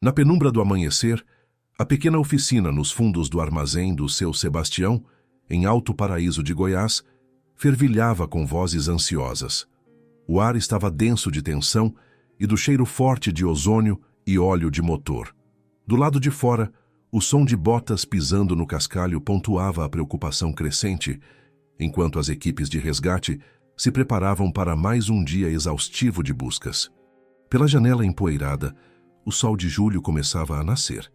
Na penumbra do amanhecer, a pequena oficina nos fundos do armazém do seu Sebastião, em Alto Paraíso de Goiás, fervilhava com vozes ansiosas. O ar estava denso de tensão e do cheiro forte de ozônio e óleo de motor. Do lado de fora, o som de botas pisando no cascalho pontuava a preocupação crescente, enquanto as equipes de resgate se preparavam para mais um dia exaustivo de buscas. Pela janela empoeirada, o sol de julho começava a nascer,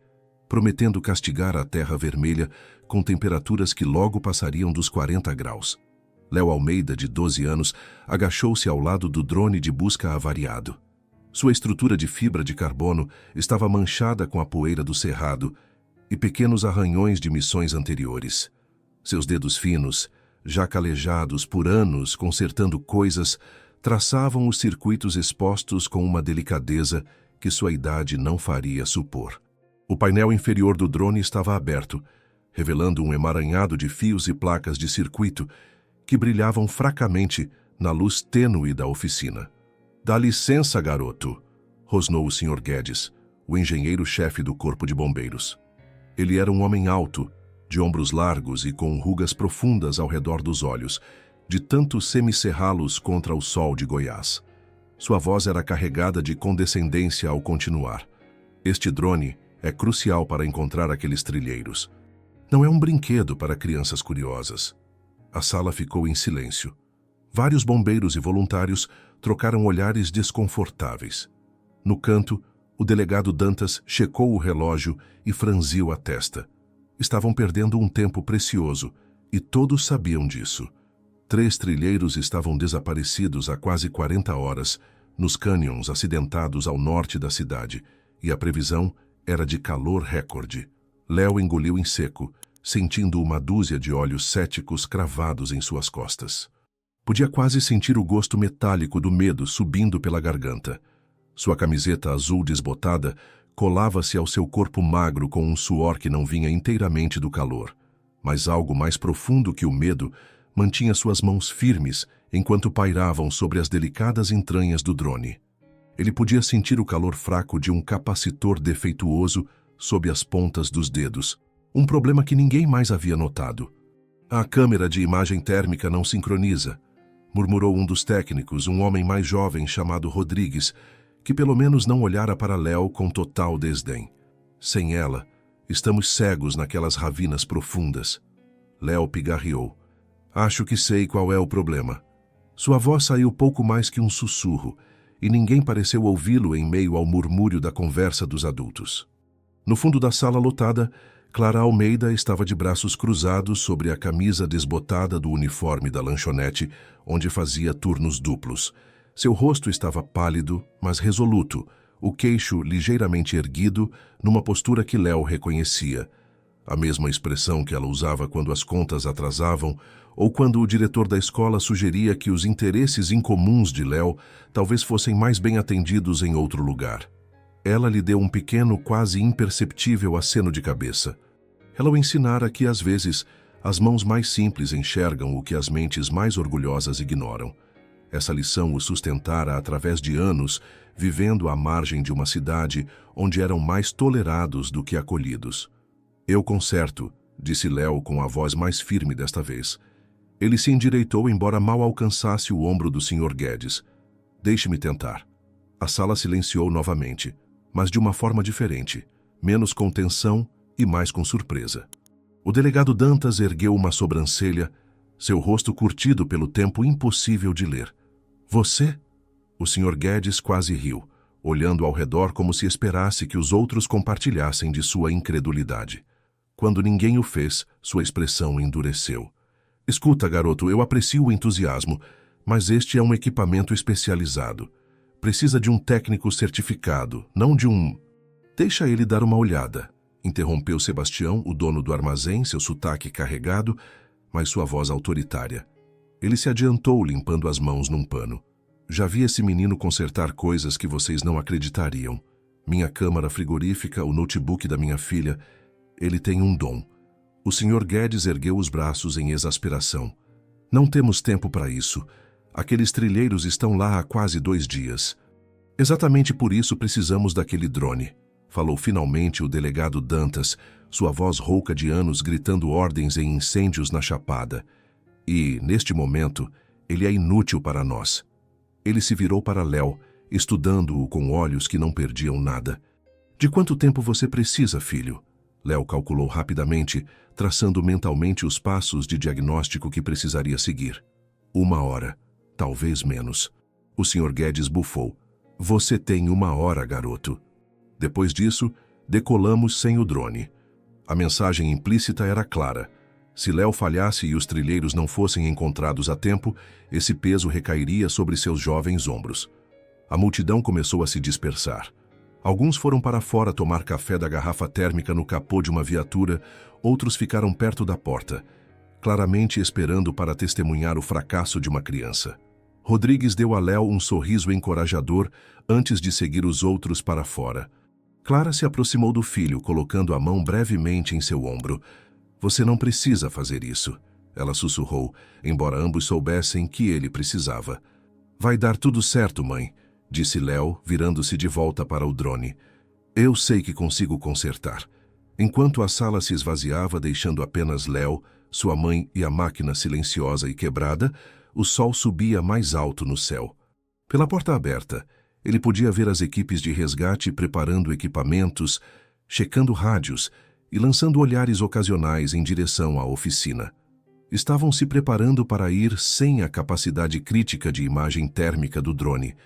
prometendo castigar a terra vermelha com temperaturas que logo passariam dos 40 graus. Léo Almeida, de 12 anos, agachou-se ao lado do drone de busca avariado. Sua estrutura de fibra de carbono estava manchada com a poeira do cerrado e pequenos arranhões de missões anteriores. Seus dedos finos, já calejados por anos consertando coisas, traçavam os circuitos expostos com uma delicadeza que sua idade não faria supor. O painel inferior do drone estava aberto, revelando um emaranhado de fios e placas de circuito que brilhavam fracamente na luz tênue da oficina. "Dá licença, garoto", rosnou o Sr. Guedes, o engenheiro-chefe do Corpo de Bombeiros. Ele era um homem alto, de ombros largos e com rugas profundas ao redor dos olhos, de tanto semicerrá-los contra o sol de Goiás. Sua voz era carregada de condescendência ao continuar. "Este drone é crucial para encontrar aqueles trilheiros. Não é um brinquedo para crianças curiosas." A sala ficou em silêncio. Vários bombeiros e voluntários trocaram olhares desconfortáveis. No canto, o delegado Dantas checou o relógio e franziu a testa. Estavam perdendo um tempo precioso, e todos sabiam disso. 3 trilheiros estavam desaparecidos há quase 40 horas, nos cânions acidentados ao norte da cidade, e a previsão era de calor recorde. Léo engoliu em seco, sentindo uma dúzia de olhos céticos cravados em suas costas. Podia quase sentir o gosto metálico do medo subindo pela garganta. Sua camiseta azul desbotada colava-se ao seu corpo magro com um suor que não vinha inteiramente do calor. Mas algo mais profundo que o medo mantinha suas mãos firmes enquanto pairavam sobre as delicadas entranhas do drone. Ele podia sentir o calor fraco de um capacitor defeituoso sob as pontas dos dedos, um problema que ninguém mais havia notado. "A câmera de imagem térmica não sincroniza", murmurou um dos técnicos, um homem mais jovem chamado Rodrigues, que pelo menos não olhara para Léo com total desdém. "Sem ela, estamos cegos naquelas ravinas profundas." Léo pigarreou. "Acho que sei qual é o problema." Sua voz saiu pouco mais que um sussurro, e ninguém pareceu ouvi-lo em meio ao murmúrio da conversa dos adultos. No fundo da sala lotada, Clara Almeida estava de braços cruzados sobre a camisa desbotada do uniforme da lanchonete, onde fazia turnos duplos. Seu rosto estava pálido, mas resoluto, o queixo ligeiramente erguido, numa postura que Léo reconhecia. A mesma expressão que ela usava quando as contas atrasavam, ou quando o diretor da escola sugeria que os interesses incomuns de Léo talvez fossem mais bem atendidos em outro lugar. Ela lhe deu um pequeno, quase imperceptível aceno de cabeça. Ela o ensinara que, às vezes, as mãos mais simples enxergam o que as mentes mais orgulhosas ignoram. Essa lição o sustentara através de anos, vivendo à margem de uma cidade onde eram mais tolerados do que acolhidos. "Eu conserto", disse Léo com a voz mais firme desta vez. Ele se endireitou, embora mal alcançasse o ombro do Sr. Guedes. "Deixe-me tentar." A sala silenciou novamente, mas de uma forma diferente, menos com tensão e mais com surpresa. O delegado Dantas ergueu uma sobrancelha, seu rosto curtido pelo tempo impossível de ler. "Você?" O Sr. Guedes quase riu, olhando ao redor como se esperasse que os outros compartilhassem de sua incredulidade. Quando ninguém o fez, sua expressão endureceu. "Escuta, garoto, eu aprecio o entusiasmo, mas este é um equipamento especializado. Precisa de um técnico certificado, não de um..." "Deixa ele dar uma olhada", interrompeu Sebastião, o dono do armazém, seu sotaque carregado, mas sua voz autoritária. Ele se adiantou, limpando as mãos num pano. "Já vi esse menino consertar coisas que vocês não acreditariam. Minha câmara frigorífica, o notebook da minha filha. Ele tem um dom." O Sr. Guedes ergueu os braços em exasperação. "Não temos tempo para isso. Aqueles trilheiros estão lá há quase 2 dias. Exatamente por isso precisamos daquele drone." Falou finalmente o delegado Dantas, sua voz rouca de anos gritando ordens em incêndios na Chapada. E, neste momento, ele é inútil para nós. Ele se virou para Léo, estudando-o com olhos que não perdiam nada. De quanto tempo você precisa, filho? Léo calculou rapidamente, traçando mentalmente os passos de diagnóstico que precisaria seguir. 1 hora, talvez menos. O Sr. Guedes bufou. Você tem 1 hora, garoto. Depois disso, decolamos sem o drone. A mensagem implícita era clara. Se Léo falhasse e os trilheiros não fossem encontrados a tempo, esse peso recairia sobre seus jovens ombros. A multidão começou a se dispersar. Alguns foram para fora tomar café da garrafa térmica no capô de uma viatura, outros ficaram perto da porta, claramente esperando para testemunhar o fracasso de uma criança. Rodrigues deu a Léo um sorriso encorajador antes de seguir os outros para fora. Clara se aproximou do filho, colocando a mão brevemente em seu ombro. Você não precisa fazer isso, ela sussurrou, embora ambos soubessem que ele precisava. Vai dar tudo certo, mãe, disse Léo, virando-se de volta para o drone. Eu sei que consigo consertar. Enquanto a sala se esvaziava, deixando apenas Léo, sua mãe e a máquina silenciosa e quebrada, o sol subia mais alto no céu. Pela porta aberta, ele podia ver as equipes de resgate preparando equipamentos, checando rádios e lançando olhares ocasionais em direção à oficina. Estavam se preparando para ir sem a capacidade crítica de imagem térmica do drone,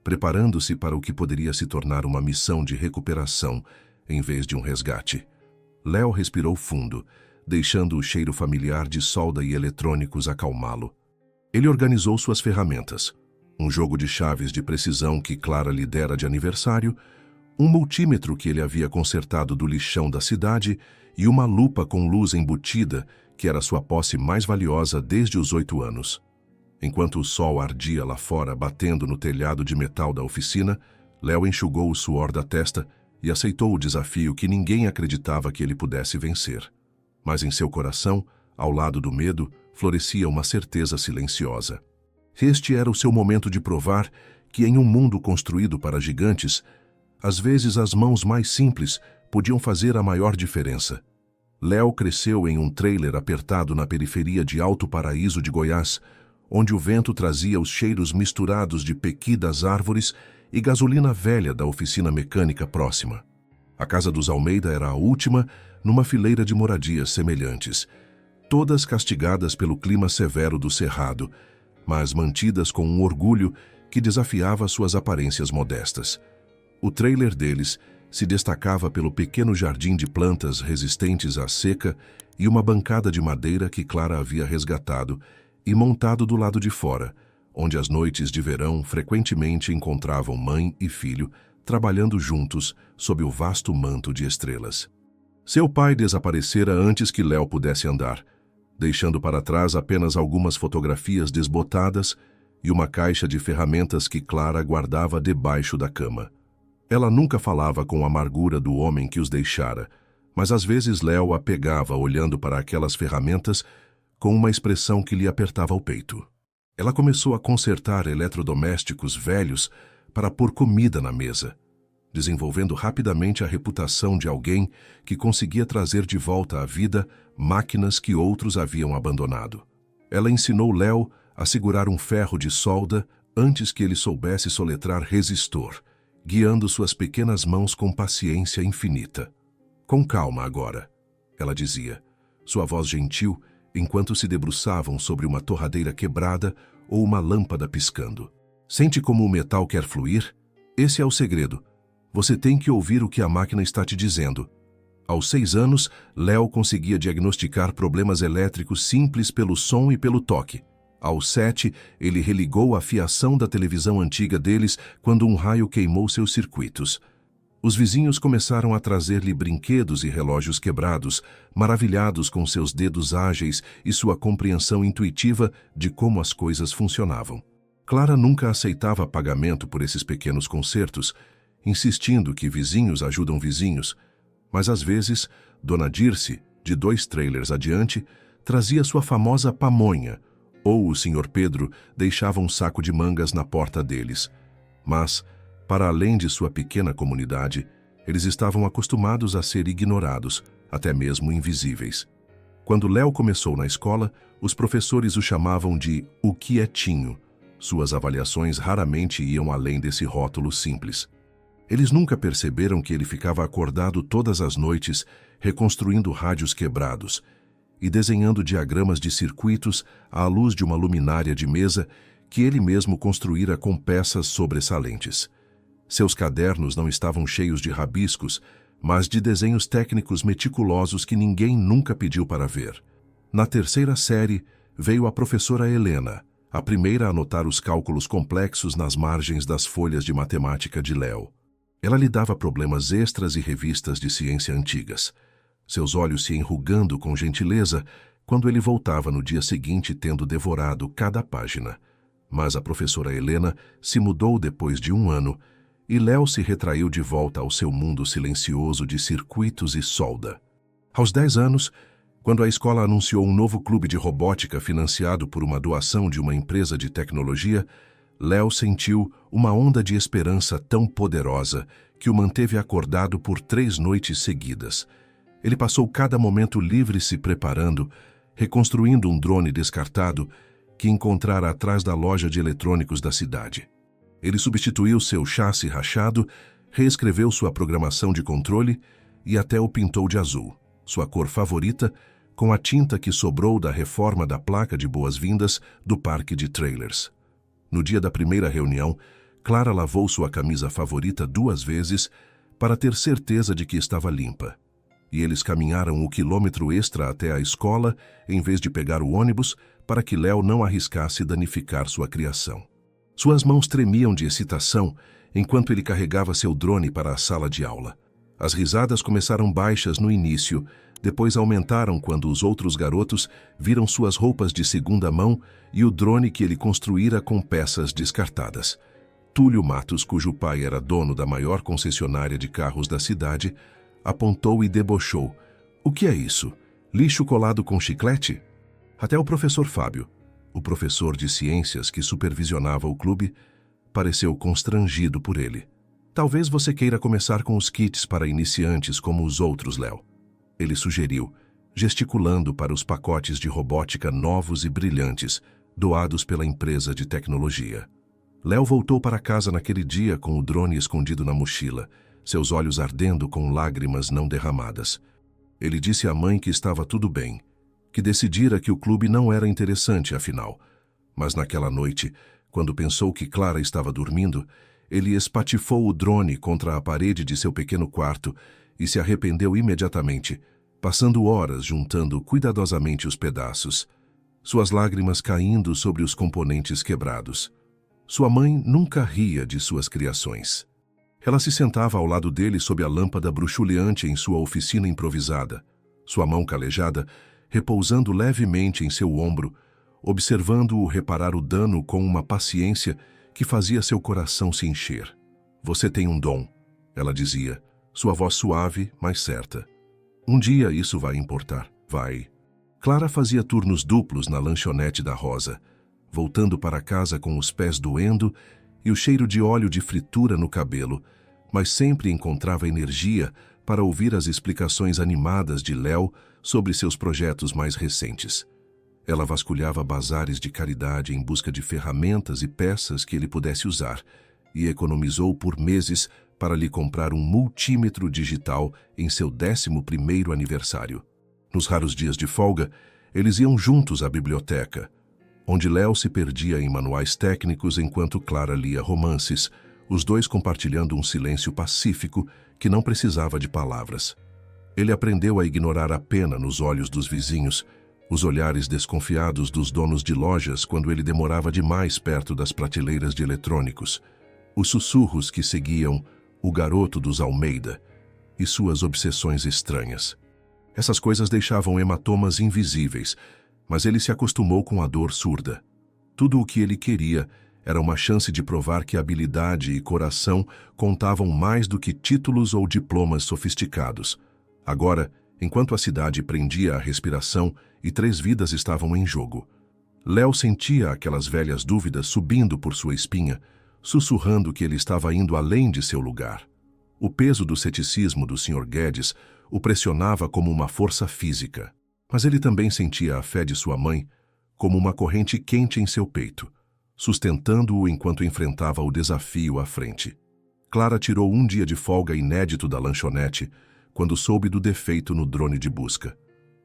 preparando-se para o que poderia se tornar uma missão de recuperação em vez de um resgate. Léo respirou fundo, deixando o cheiro familiar de solda e eletrônicos acalmá-lo. Ele organizou suas ferramentas, um jogo de chaves de precisão que Clara lhe dera de aniversário, um multímetro que ele havia consertado do lixão da cidade e uma lupa com luz embutida que era sua posse mais valiosa desde os 8 anos. Enquanto o sol ardia lá fora, batendo no telhado de metal da oficina, Léo enxugou o suor da testa e aceitou o desafio que ninguém acreditava que ele pudesse vencer. Mas em seu coração, ao lado do medo, florescia uma certeza silenciosa. Este era o seu momento de provar que em um mundo construído para gigantes, às vezes as mãos mais simples podiam fazer a maior diferença. Léo cresceu em um trailer apertado na periferia de Alto Paraíso de Goiás, onde o vento trazia os cheiros misturados de pequi das árvores e gasolina velha da oficina mecânica próxima. A casa dos Almeida era a última numa fileira de moradias semelhantes, todas castigadas pelo clima severo do Cerrado, mas mantidas com um orgulho que desafiava suas aparências modestas. O trailer deles se destacava pelo pequeno jardim de plantas resistentes à seca e uma bancada de madeira que Clara havia resgatado e montado do lado de fora, onde as noites de verão frequentemente encontravam mãe e filho trabalhando juntos sob o vasto manto de estrelas. Seu pai desaparecera antes que Léo pudesse andar, deixando para trás apenas algumas fotografias desbotadas e uma caixa de ferramentas que Clara guardava debaixo da cama. Ela nunca falava com a amargura do homem que os deixara, mas às vezes Léo a pegava olhando para aquelas ferramentas com uma expressão que lhe apertava o peito. Ela começou a consertar eletrodomésticos velhos para pôr comida na mesa, desenvolvendo rapidamente a reputação de alguém que conseguia trazer de volta à vida máquinas que outros haviam abandonado. Ela ensinou Léo a segurar um ferro de solda antes que ele soubesse soletrar resistor, guiando suas pequenas mãos com paciência infinita. Com calma agora, ela dizia, sua voz gentil, enquanto se debruçavam sobre uma torradeira quebrada ou uma lâmpada piscando. Sente como o metal quer fluir? Esse é o segredo. Você tem que ouvir o que a máquina está te dizendo. Aos 6 anos, Léo conseguia diagnosticar problemas elétricos simples pelo som e pelo toque. Aos 7, ele religou a fiação da televisão antiga deles quando um raio queimou seus circuitos. Os vizinhos começaram a trazer-lhe brinquedos e relógios quebrados, maravilhados com seus dedos ágeis e sua compreensão intuitiva de como as coisas funcionavam. Clara nunca aceitava pagamento por esses pequenos consertos, insistindo que vizinhos ajudam vizinhos, mas às vezes, Dona Dirce, de 2 trailers adiante, trazia sua famosa pamonha, ou o Sr. Pedro deixava um saco de mangas na porta deles. Mas, para além de sua pequena comunidade, Eles estavam acostumados a ser ignorados, até mesmo invisíveis. Quando Léo começou na escola, os professores o chamavam de "o quietinho". Suas avaliações raramente iam além desse rótulo simples. Eles nunca perceberam que ele ficava acordado todas as noites, reconstruindo rádios quebrados e desenhando diagramas de circuitos à luz de uma luminária de mesa que ele mesmo construíra com peças sobressalentes. Seus cadernos não estavam cheios de rabiscos, mas de desenhos técnicos meticulosos que ninguém nunca pediu para ver. Na terceira série, veio a professora Helena, a primeira a notar os cálculos complexos nas margens das folhas de matemática de Léo. Ela lhe dava problemas extras e revistas de ciência antigas, seus olhos se enrugando com gentileza quando ele voltava no dia seguinte tendo devorado cada página. Mas a professora Helena se mudou depois de 1 ano e Léo se retraiu de volta ao seu mundo silencioso de circuitos e solda. Aos 10 anos, quando a escola anunciou um novo clube de robótica financiado por uma doação de uma empresa de tecnologia, Léo sentiu uma onda de esperança tão poderosa que o manteve acordado por 3 noites seguidas. Ele passou cada momento livre se preparando, reconstruindo um drone descartado que encontrara atrás da loja de eletrônicos da cidade. Ele substituiu seu chassi rachado, reescreveu sua programação de controle e até o pintou de azul, sua cor favorita, com a tinta que sobrou da reforma da placa de boas-vindas do parque de trailers. No dia da primeira reunião, Clara lavou sua camisa favorita 2 vezes para ter certeza de que estava limpa. E eles caminharam o quilômetro extra até a escola, em vez de pegar o ônibus, para que Léo não arriscasse danificar sua criação. Suas mãos tremiam de excitação enquanto ele carregava seu drone para a sala de aula. As risadas começaram baixas no início, depois aumentaram quando os outros garotos viram suas roupas de segunda mão e o drone que ele construíra com peças descartadas. Túlio Matos, cujo pai era dono da maior concessionária de carros da cidade, apontou e debochou. "O que é isso? Lixo colado com chiclete?" Até o professor Fábio, o professor de ciências que supervisionava o clube, pareceu constrangido por ele. "Talvez você queira começar com os kits para iniciantes como os outros, Léo", ele sugeriu, gesticulando para os pacotes de robótica novos e brilhantes, doados pela empresa de tecnologia. Léo voltou para casa naquele dia com o drone escondido na mochila, seus olhos ardendo com lágrimas não derramadas. Ele disse à mãe que estava tudo bem, que decidira que o clube não era interessante, afinal. Mas naquela noite, quando pensou que Clara estava dormindo, ele espatifou o drone contra a parede de seu pequeno quarto e se arrependeu imediatamente, passando horas juntando cuidadosamente os pedaços, suas lágrimas caindo sobre os componentes quebrados. Sua mãe nunca ria de suas criações. Ela se sentava ao lado dele sob a lâmpada bruxuleante em sua oficina improvisada, sua mão calejada repousando levemente em seu ombro, observando-o reparar o dano com uma paciência que fazia seu coração se encher. "Você tem um dom", ela dizia, sua voz suave, mas certa. "Um dia isso vai importar, vai." Clara fazia turnos duplos na lanchonete da Rosa, voltando para casa com os pés doendo e o cheiro de óleo de fritura no cabelo, mas sempre encontrava energia para ouvir as explicações animadas de Léo sobre seus projetos mais recentes. Ela vasculhava bazares de caridade em busca de ferramentas e peças que ele pudesse usar, e economizou por meses para lhe comprar um multímetro digital em seu 11º aniversário. Nos raros dias de folga, eles iam juntos à biblioteca, onde Léo se perdia em manuais técnicos enquanto Clara lia romances, os dois compartilhando um silêncio pacífico que não precisava de palavras. Ele aprendeu a ignorar a pena nos olhos dos vizinhos, os olhares desconfiados dos donos de lojas quando ele demorava demais perto das prateleiras de eletrônicos, os sussurros que seguiam o garoto dos Almeida e suas obsessões estranhas. Essas coisas deixavam hematomas invisíveis, mas ele se acostumou com a dor surda. Tudo o que ele queria era uma chance de provar que habilidade e coração contavam mais do que títulos ou diplomas sofisticados. Agora, enquanto a cidade prendia a respiração e 3 vidas estavam em jogo, Léo sentia aquelas velhas dúvidas subindo por sua espinha, sussurrando que ele estava indo além de seu lugar. O peso do ceticismo do Sr. Guedes o pressionava como uma força física, mas ele também sentia a fé de sua mãe como uma corrente quente em seu peito, sustentando-o enquanto enfrentava o desafio à frente. Clara tirou um dia de folga inédito da lanchonete quando soube do defeito no drone de busca.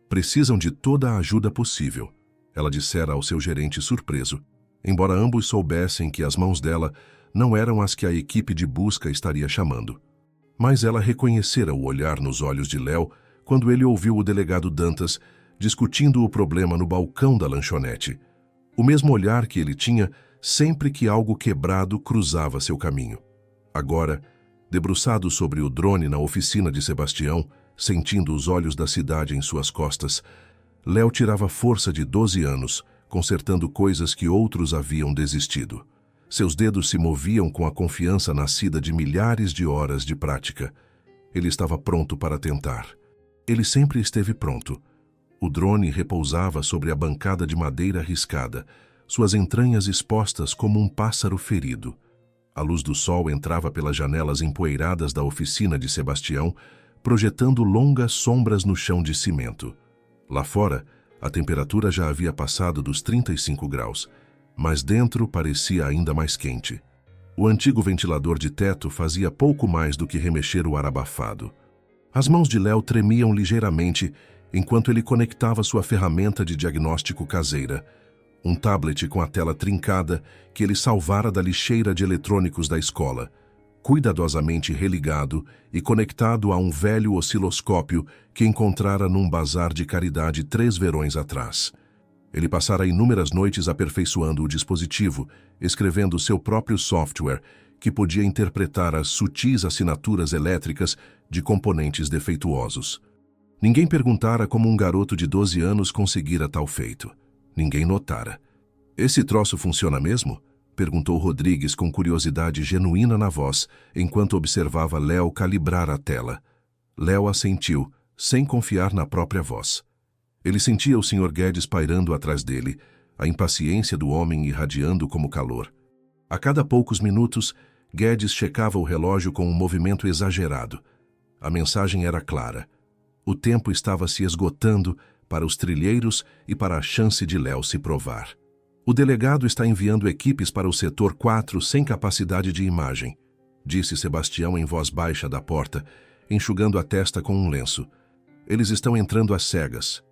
Precisam de toda a ajuda possível, ela dissera ao seu gerente surpreso, embora ambos soubessem que as mãos dela não eram as que a equipe de busca estaria chamando. Mas ela reconhecera o olhar nos olhos de Léo quando ele ouviu o delegado Dantas discutindo o problema no balcão da lanchonete. O mesmo olhar que ele tinha sempre que algo quebrado cruzava seu caminho. Agora, debruçado sobre o drone na oficina de Sebastião, sentindo os olhos da cidade em suas costas, Léo tirava força de 12 anos, consertando coisas que outros haviam desistido. Seus dedos se moviam com a confiança nascida de milhares de horas de prática. Ele estava pronto para tentar. Ele sempre esteve pronto. O drone repousava sobre a bancada de madeira riscada, suas entranhas expostas como um pássaro ferido. A luz do sol entrava pelas janelas empoeiradas da oficina de Sebastião, projetando longas sombras no chão de cimento. Lá fora, a temperatura já havia passado dos 35 graus, mas dentro parecia ainda mais quente. O antigo ventilador de teto fazia pouco mais do que remexer o ar abafado. As mãos de Léo tremiam ligeiramente enquanto ele conectava sua ferramenta de diagnóstico caseira, um tablet com a tela trincada que ele salvara da lixeira de eletrônicos da escola, cuidadosamente religado e conectado a um velho osciloscópio que encontrara num bazar de caridade 3 verões atrás. Ele passara inúmeras noites aperfeiçoando o dispositivo, escrevendo seu próprio software, que podia interpretar as sutis assinaturas elétricas de componentes defeituosos. Ninguém perguntara como um garoto de 12 anos conseguira tal feito. Ninguém notara. "Esse troço funciona mesmo?" perguntou Rodrigues com curiosidade genuína na voz, enquanto observava Léo calibrar a tela. Léo assentiu, sem confiar na própria voz. Ele sentia o Sr. Guedes pairando atrás dele, a impaciência do homem irradiando como calor. A cada poucos minutos, Guedes checava o relógio com um movimento exagerado. A mensagem era clara. O tempo estava se esgotando para os trilheiros e para a chance de Léo se provar. "O delegado está enviando equipes para o setor 4 sem capacidade de imagem", disse Sebastião em voz baixa da porta, enxugando a testa com um lenço. "Eles estão entrando às cegas."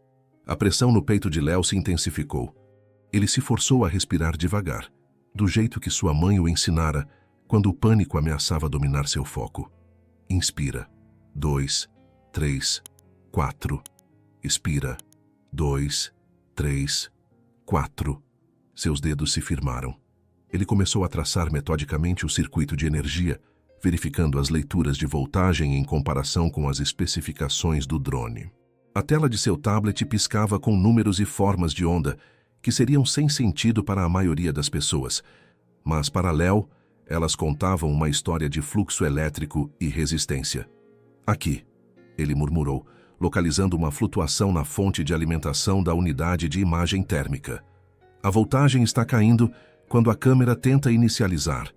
A pressão no peito de Léo se intensificou. Ele se forçou a respirar devagar, do jeito que sua mãe o ensinara quando o pânico ameaçava dominar seu foco. Inspira. 2, 3, 4. Expira. 2, 3, 4. Seus dedos se firmaram. Ele começou a traçar metodicamente o circuito de energia, verificando as leituras de voltagem em comparação com as especificações do drone. A tela de seu tablet piscava com números e formas de onda que seriam sem sentido para a maioria das pessoas, mas para Léo, elas contavam uma história de fluxo elétrico e resistência. "Aqui", ele murmurou, localizando uma flutuação na fonte de alimentação da unidade de imagem térmica. "A voltagem está caindo quando a câmera tenta inicializar."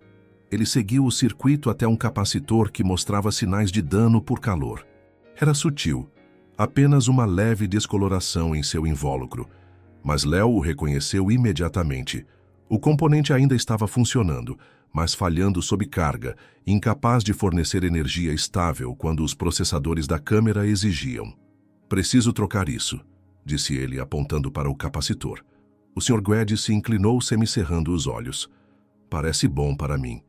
Ele seguiu o circuito até um capacitor que mostrava sinais de dano por calor. Era sutil, apenas uma leve descoloração em seu invólucro, mas Léo o reconheceu imediatamente. O componente ainda estava funcionando, mas falhando sob carga, incapaz de fornecer energia estável quando os processadores da câmera exigiam. "Preciso trocar isso", disse ele apontando para o capacitor. O Sr. Guedes se inclinou semicerrando os olhos. "Parece bom para mim."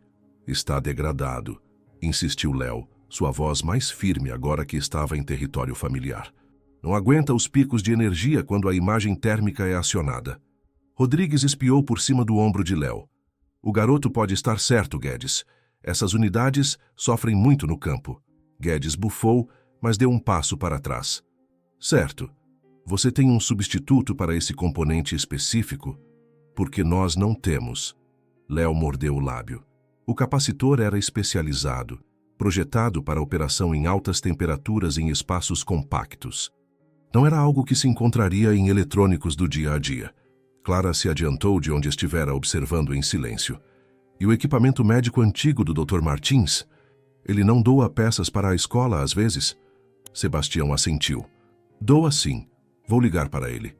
"Está degradado", insistiu Léo, sua voz mais firme agora que estava em território familiar. "Não aguenta os picos de energia quando a imagem térmica é acionada." Rodrigues espiou por cima do ombro de Léo. "O garoto pode estar certo, Guedes. Essas unidades sofrem muito no campo." Guedes bufou, mas deu um passo para trás. "Certo. Você tem um substituto para esse componente específico?" "Porque nós não temos." Léo mordeu o lábio. O capacitor era especializado, projetado para operação em altas temperaturas em espaços compactos. Não era algo que se encontraria em eletrônicos do dia a dia. Clara se adiantou de onde estivera observando em silêncio. "E o equipamento médico antigo do Dr. Martins?" Ele não doa peças para a escola às vezes? Sebastião assentiu. Doa sim. Vou ligar para ele.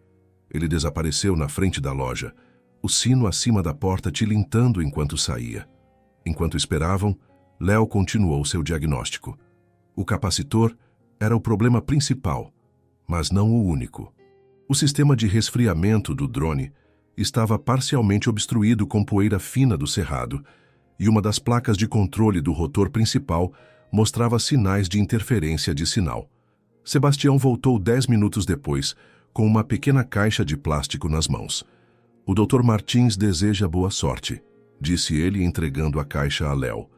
Ele desapareceu na frente da loja, o sino acima da porta tilintando enquanto saía. Enquanto esperavam, Léo continuou seu diagnóstico. O capacitor era o problema principal, mas não o único. O sistema de resfriamento do drone estava parcialmente obstruído com poeira fina do cerrado, e uma das placas de controle do rotor principal mostrava sinais de interferência de sinal. Sebastião voltou 10 minutos depois, com uma pequena caixa de plástico nas mãos. O Dr. Martins deseja boa sorte, disse ele entregando a caixa a Léo.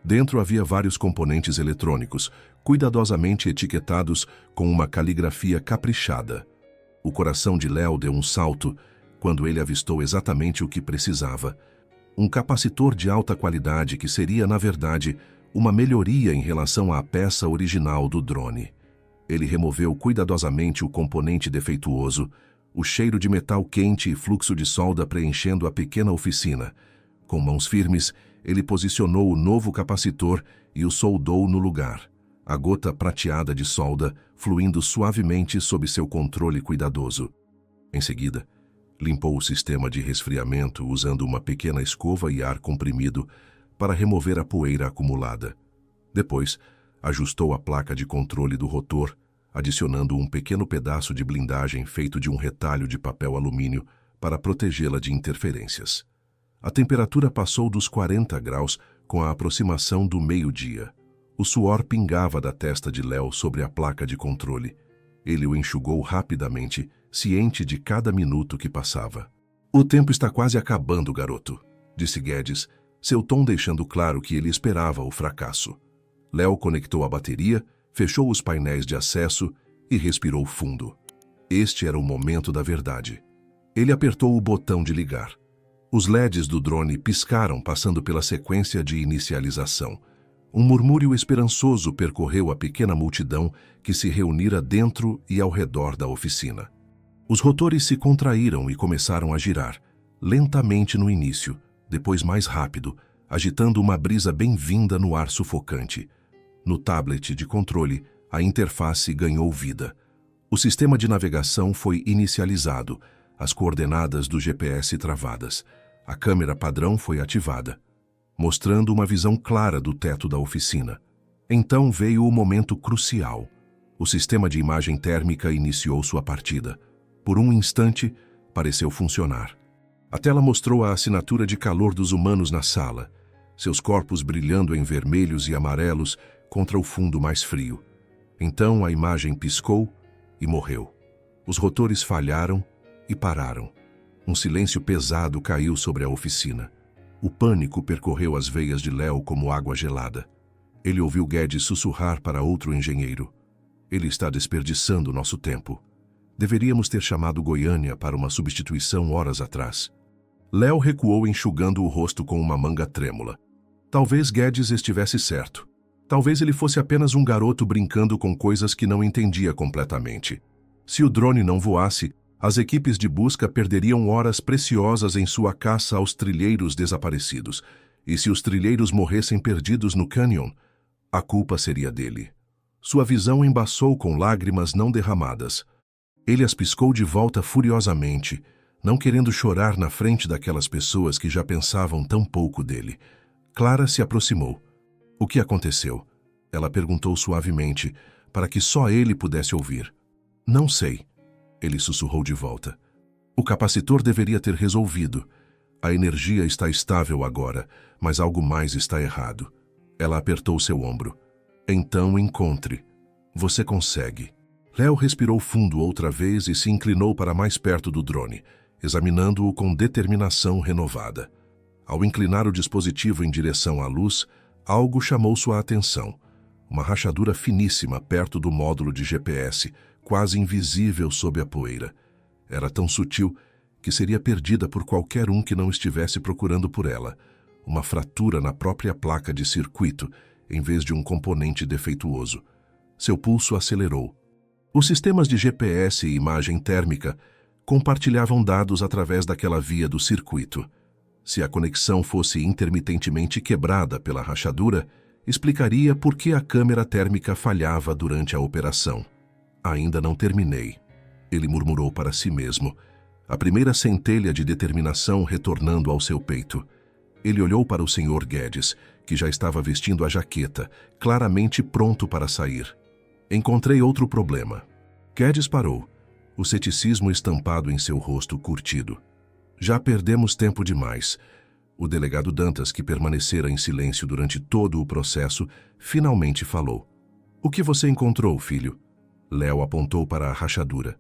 Dentro havia vários componentes eletrônicos, cuidadosamente etiquetados com uma caligrafia caprichada. O coração de Léo deu um salto quando ele avistou exatamente o que precisava. Um capacitor de alta qualidade que seria, na verdade, uma melhoria em relação à peça original do drone. Ele removeu cuidadosamente o componente defeituoso, o cheiro de metal quente e fluxo de solda preenchendo a pequena oficina. Com mãos firmes, ele posicionou o novo capacitor e o soldou no lugar, a gota prateada de solda fluindo suavemente sob seu controle cuidadoso. Em seguida, limpou o sistema de resfriamento usando uma pequena escova e ar comprimido para remover a poeira acumulada. Depois, ajustou a placa de controle do rotor, adicionando um pequeno pedaço de blindagem feito de um retalho de papel alumínio para protegê-la de interferências. A temperatura passou dos 40 graus com a aproximação do meio-dia. O suor pingava da testa de Léo sobre a placa de controle. Ele o enxugou rapidamente, ciente de cada minuto que passava. O tempo está quase acabando, garoto, disse Guedes, seu tom deixando claro que ele esperava o fracasso. Léo conectou a bateria, fechou os painéis de acesso e respirou fundo. Este era o momento da verdade. Ele apertou o botão de ligar. Os LEDs do drone piscaram passando pela sequência de inicialização. Um murmúrio esperançoso percorreu a pequena multidão que se reunira dentro e ao redor da oficina. Os rotores se contraíram e começaram a girar, lentamente no início, depois mais rápido, agitando uma brisa bem-vinda no ar sufocante. No tablet de controle, a interface ganhou vida. O sistema de navegação foi inicializado, as coordenadas do GPS travadas. A câmera padrão foi ativada, mostrando uma visão clara do teto da oficina. Então veio o momento crucial. O sistema de imagem térmica iniciou sua partida. Por um instante, pareceu funcionar. A tela mostrou a assinatura de calor dos humanos na sala, seus corpos brilhando em vermelhos e amarelos contra o fundo mais frio. Então a imagem piscou e morreu. Os rotores falharam e pararam. Um silêncio pesado caiu sobre a oficina. O pânico percorreu as veias de Léo como água gelada. Ele ouviu Guedes sussurrar para outro engenheiro. Ele está desperdiçando nosso tempo. Deveríamos ter chamado Goiânia para uma substituição horas atrás. Léo recuou enxugando o rosto com uma manga trêmula. Talvez Guedes estivesse certo. Talvez ele fosse apenas um garoto brincando com coisas que não entendia completamente. Se o drone não voasse, as equipes de busca perderiam horas preciosas em sua caça aos trilheiros desaparecidos. E se os trilheiros morressem perdidos no cânion, a culpa seria dele. Sua visão embaçou com lágrimas não derramadas. Ele as piscou de volta furiosamente, não querendo chorar na frente daquelas pessoas que já pensavam tão pouco dele. Clara se aproximou. O que aconteceu? Ela perguntou suavemente, para que só ele pudesse ouvir. Não sei, ele sussurrou de volta. O capacitor deveria ter resolvido. A energia está estável agora, mas algo mais está errado. Ela apertou seu ombro. Então encontre. Você consegue. Léo respirou fundo outra vez e se inclinou para mais perto do drone, examinando-o com determinação renovada. Ao inclinar o dispositivo em direção à luz, algo chamou sua atenção. Uma rachadura finíssima perto do módulo de GPS, quase invisível sob a poeira. Era tão sutil que seria perdida por qualquer um que não estivesse procurando por ela. Uma fratura na própria placa de circuito, em vez de um componente defeituoso. Seu pulso acelerou. Os sistemas de GPS e imagem térmica compartilhavam dados através daquela via do circuito. Se a conexão fosse intermitentemente quebrada pela rachadura, explicaria por que a câmera térmica falhava durante a operação. Ainda não terminei, ele murmurou para si mesmo, a primeira centelha de determinação retornando ao seu peito. Ele olhou para o Sr. Guedes, que já estava vestindo a jaqueta, claramente pronto para sair. Encontrei outro problema. Guedes parou, o ceticismo estampado em seu rosto curtido. Já perdemos tempo demais. O delegado Dantas, que permanecera em silêncio durante todo o processo, finalmente falou. O que você encontrou, filho? Léo apontou para a rachadura.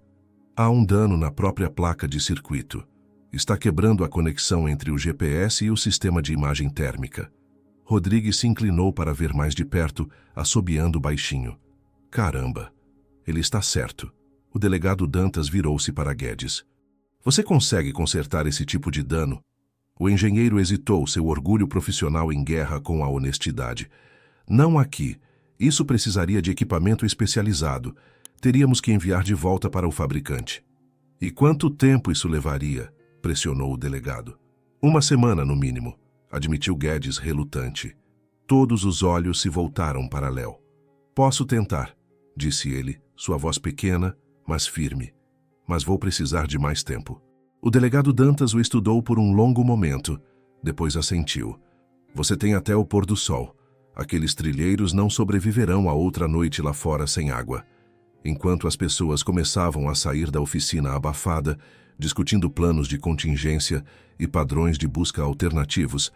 Há um dano na própria placa de circuito. Está quebrando a conexão entre o GPS e o sistema de imagem térmica. Rodrigues se inclinou para ver mais de perto, assobiando baixinho. Caramba, ele está certo. O delegado Dantas virou-se para Guedes. Você consegue consertar esse tipo de dano? O engenheiro hesitou, seu orgulho profissional em guerra com a honestidade. Não aqui. Isso precisaria de equipamento especializado. Teríamos que enviar de volta para o fabricante. E quanto tempo isso levaria? Pressionou o delegado. 1 semana, no mínimo, admitiu Guedes relutante. Todos os olhos se voltaram para Léo. Posso tentar, disse ele, sua voz pequena, mas firme. Mas vou precisar de mais tempo. O delegado Dantas o estudou por um longo momento, depois assentiu. Você tem até o pôr do sol. Aqueles trilheiros não sobreviverão a outra noite lá fora sem água. Enquanto as pessoas começavam a sair da oficina abafada, discutindo planos de contingência e padrões de busca alternativos,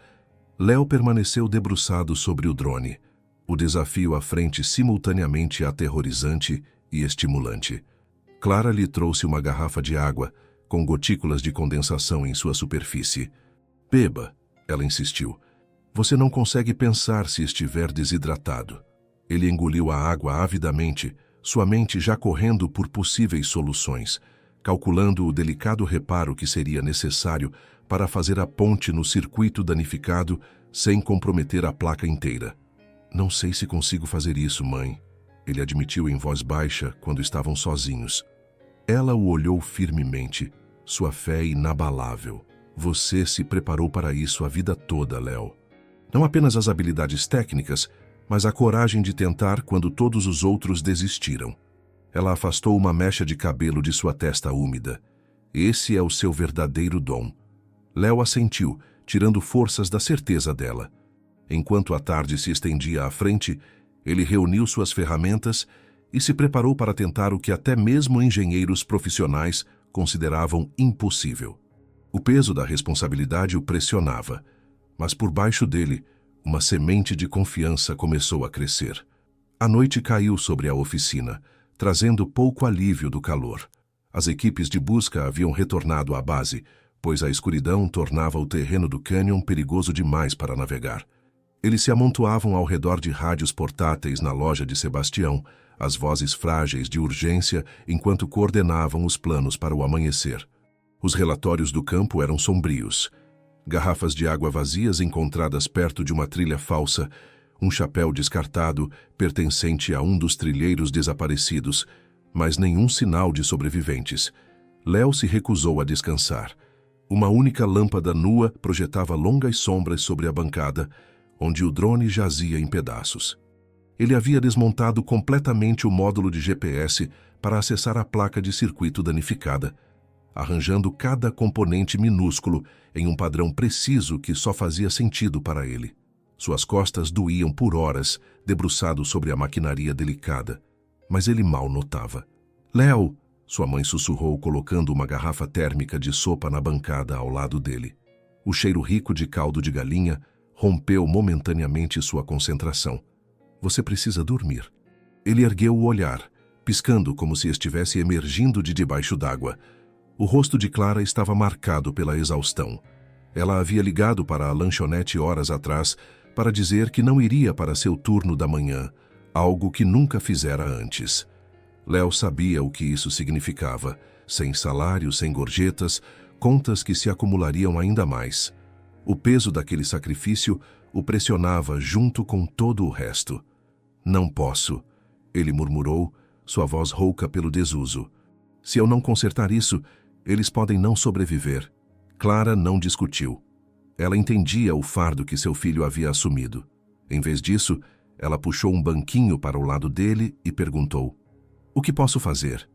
Léo permaneceu debruçado sobre o drone, o desafio à frente simultaneamente aterrorizante e estimulante. Clara lhe trouxe uma garrafa de água, com gotículas de condensação em sua superfície. Beba, ela insistiu. Você não consegue pensar se estiver desidratado. Ele engoliu a água avidamente, sua mente já correndo por possíveis soluções, calculando o delicado reparo que seria necessário para fazer a ponte no circuito danificado sem comprometer a placa inteira. Não sei se consigo fazer isso, mãe, ele admitiu em voz baixa quando estavam sozinhos. Ela o olhou firmemente, sua fé inabalável. Você se preparou para isso a vida toda, Léo. Não apenas as habilidades técnicas, mas a coragem de tentar quando todos os outros desistiram. Ela afastou uma mecha de cabelo de sua testa úmida. Esse é o seu verdadeiro dom. Léo assentiu, tirando forças da certeza dela. Enquanto a tarde se estendia à frente, ele reuniu suas ferramentas e se preparou para tentar o que até mesmo engenheiros profissionais consideravam impossível. O peso da responsabilidade o pressionava, mas por baixo dele, uma semente de confiança começou a crescer. A noite caiu sobre a oficina, trazendo pouco alívio do calor. As equipes de busca haviam retornado à base, pois a escuridão tornava o terreno do cânion perigoso demais para navegar. Eles se amontoavam ao redor de rádios portáteis na loja de Sebastião, as vozes frágeis de urgência enquanto coordenavam os planos para o amanhecer. Os relatórios do campo eram sombrios. Garrafas de água vazias encontradas perto de uma trilha falsa, um chapéu descartado pertencente a um dos trilheiros desaparecidos, mas nenhum sinal de sobreviventes. Léo se recusou a descansar. Uma única lâmpada nua projetava longas sombras sobre a bancada, onde o drone jazia em pedaços. Ele havia desmontado completamente o módulo de GPS para acessar a placa de circuito danificada, arranjando cada componente minúsculo em um padrão preciso que só fazia sentido para ele. Suas costas doíam por horas, debruçado sobre a maquinaria delicada, mas ele mal notava. Léo, sua mãe sussurrou colocando uma garrafa térmica de sopa na bancada ao lado dele. O cheiro rico de caldo de galinha rompeu momentaneamente sua concentração. Você precisa dormir. Ele ergueu o olhar, piscando como se estivesse emergindo de debaixo d'água. O rosto de Clara estava marcado pela exaustão. Ela havia ligado para a lanchonete horas atrás para dizer que não iria para seu turno da manhã, algo que nunca fizera antes. Léo sabia o que isso significava. Sem salário, sem gorjetas, contas que se acumulariam ainda mais. O peso daquele sacrifício o pressionava junto com todo o resto. Não posso, ele murmurou, sua voz rouca pelo desuso. Se eu não consertar isso, eles podem não sobreviver. Clara não discutiu. Ela entendia o fardo que seu filho havia assumido. Em vez disso, Ela puxou um banquinho para o lado dele e perguntou: "O que posso fazer?"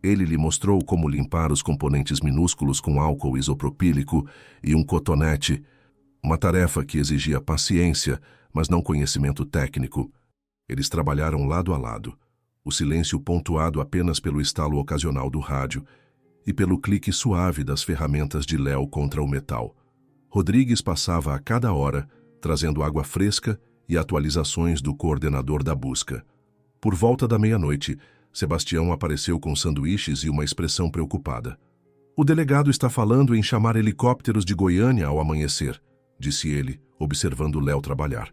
Ele lhe mostrou como limpar os componentes minúsculos com álcool isopropílico e um cotonete, uma tarefa que exigia paciência, mas não conhecimento técnico. Eles trabalharam lado a lado, o silêncio pontuado apenas pelo estalo ocasional do rádio e pelo clique suave das ferramentas de Léo contra o metal. Rodrigues passava a cada hora, trazendo água fresca e atualizações do coordenador da busca. Por volta da meia-noite, Sebastião apareceu com sanduíches e uma expressão preocupada. "O delegado está falando em chamar helicópteros de Goiânia ao amanhecer", disse ele, observando Léo trabalhar.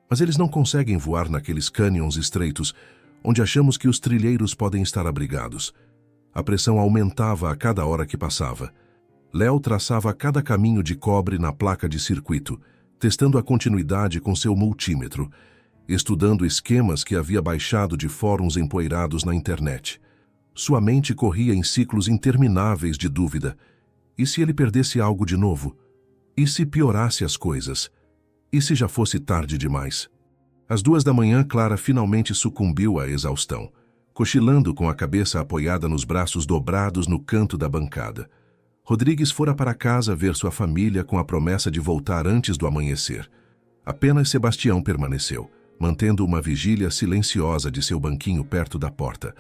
"Mas eles não conseguem voar naqueles cânions estreitos, onde achamos que os trilheiros podem estar abrigados." A pressão aumentava a cada hora que passava. Léo traçava cada caminho de cobre na placa de circuito, testando a continuidade com seu multímetro, estudando esquemas que havia baixado de fóruns empoeirados na internet. Sua mente corria em ciclos intermináveis de dúvida. E se ele perdesse algo de novo? E se piorasse as coisas? E se já fosse tarde demais? Às 2 da manhã, Clara finalmente sucumbiu à exaustão, cochilando com a cabeça apoiada nos braços dobrados no canto da bancada. Rodrigues fora para casa ver sua família com a promessa de voltar antes do amanhecer. Apenas Sebastião permaneceu, mantendo uma vigília silenciosa de seu banquinho perto da porta,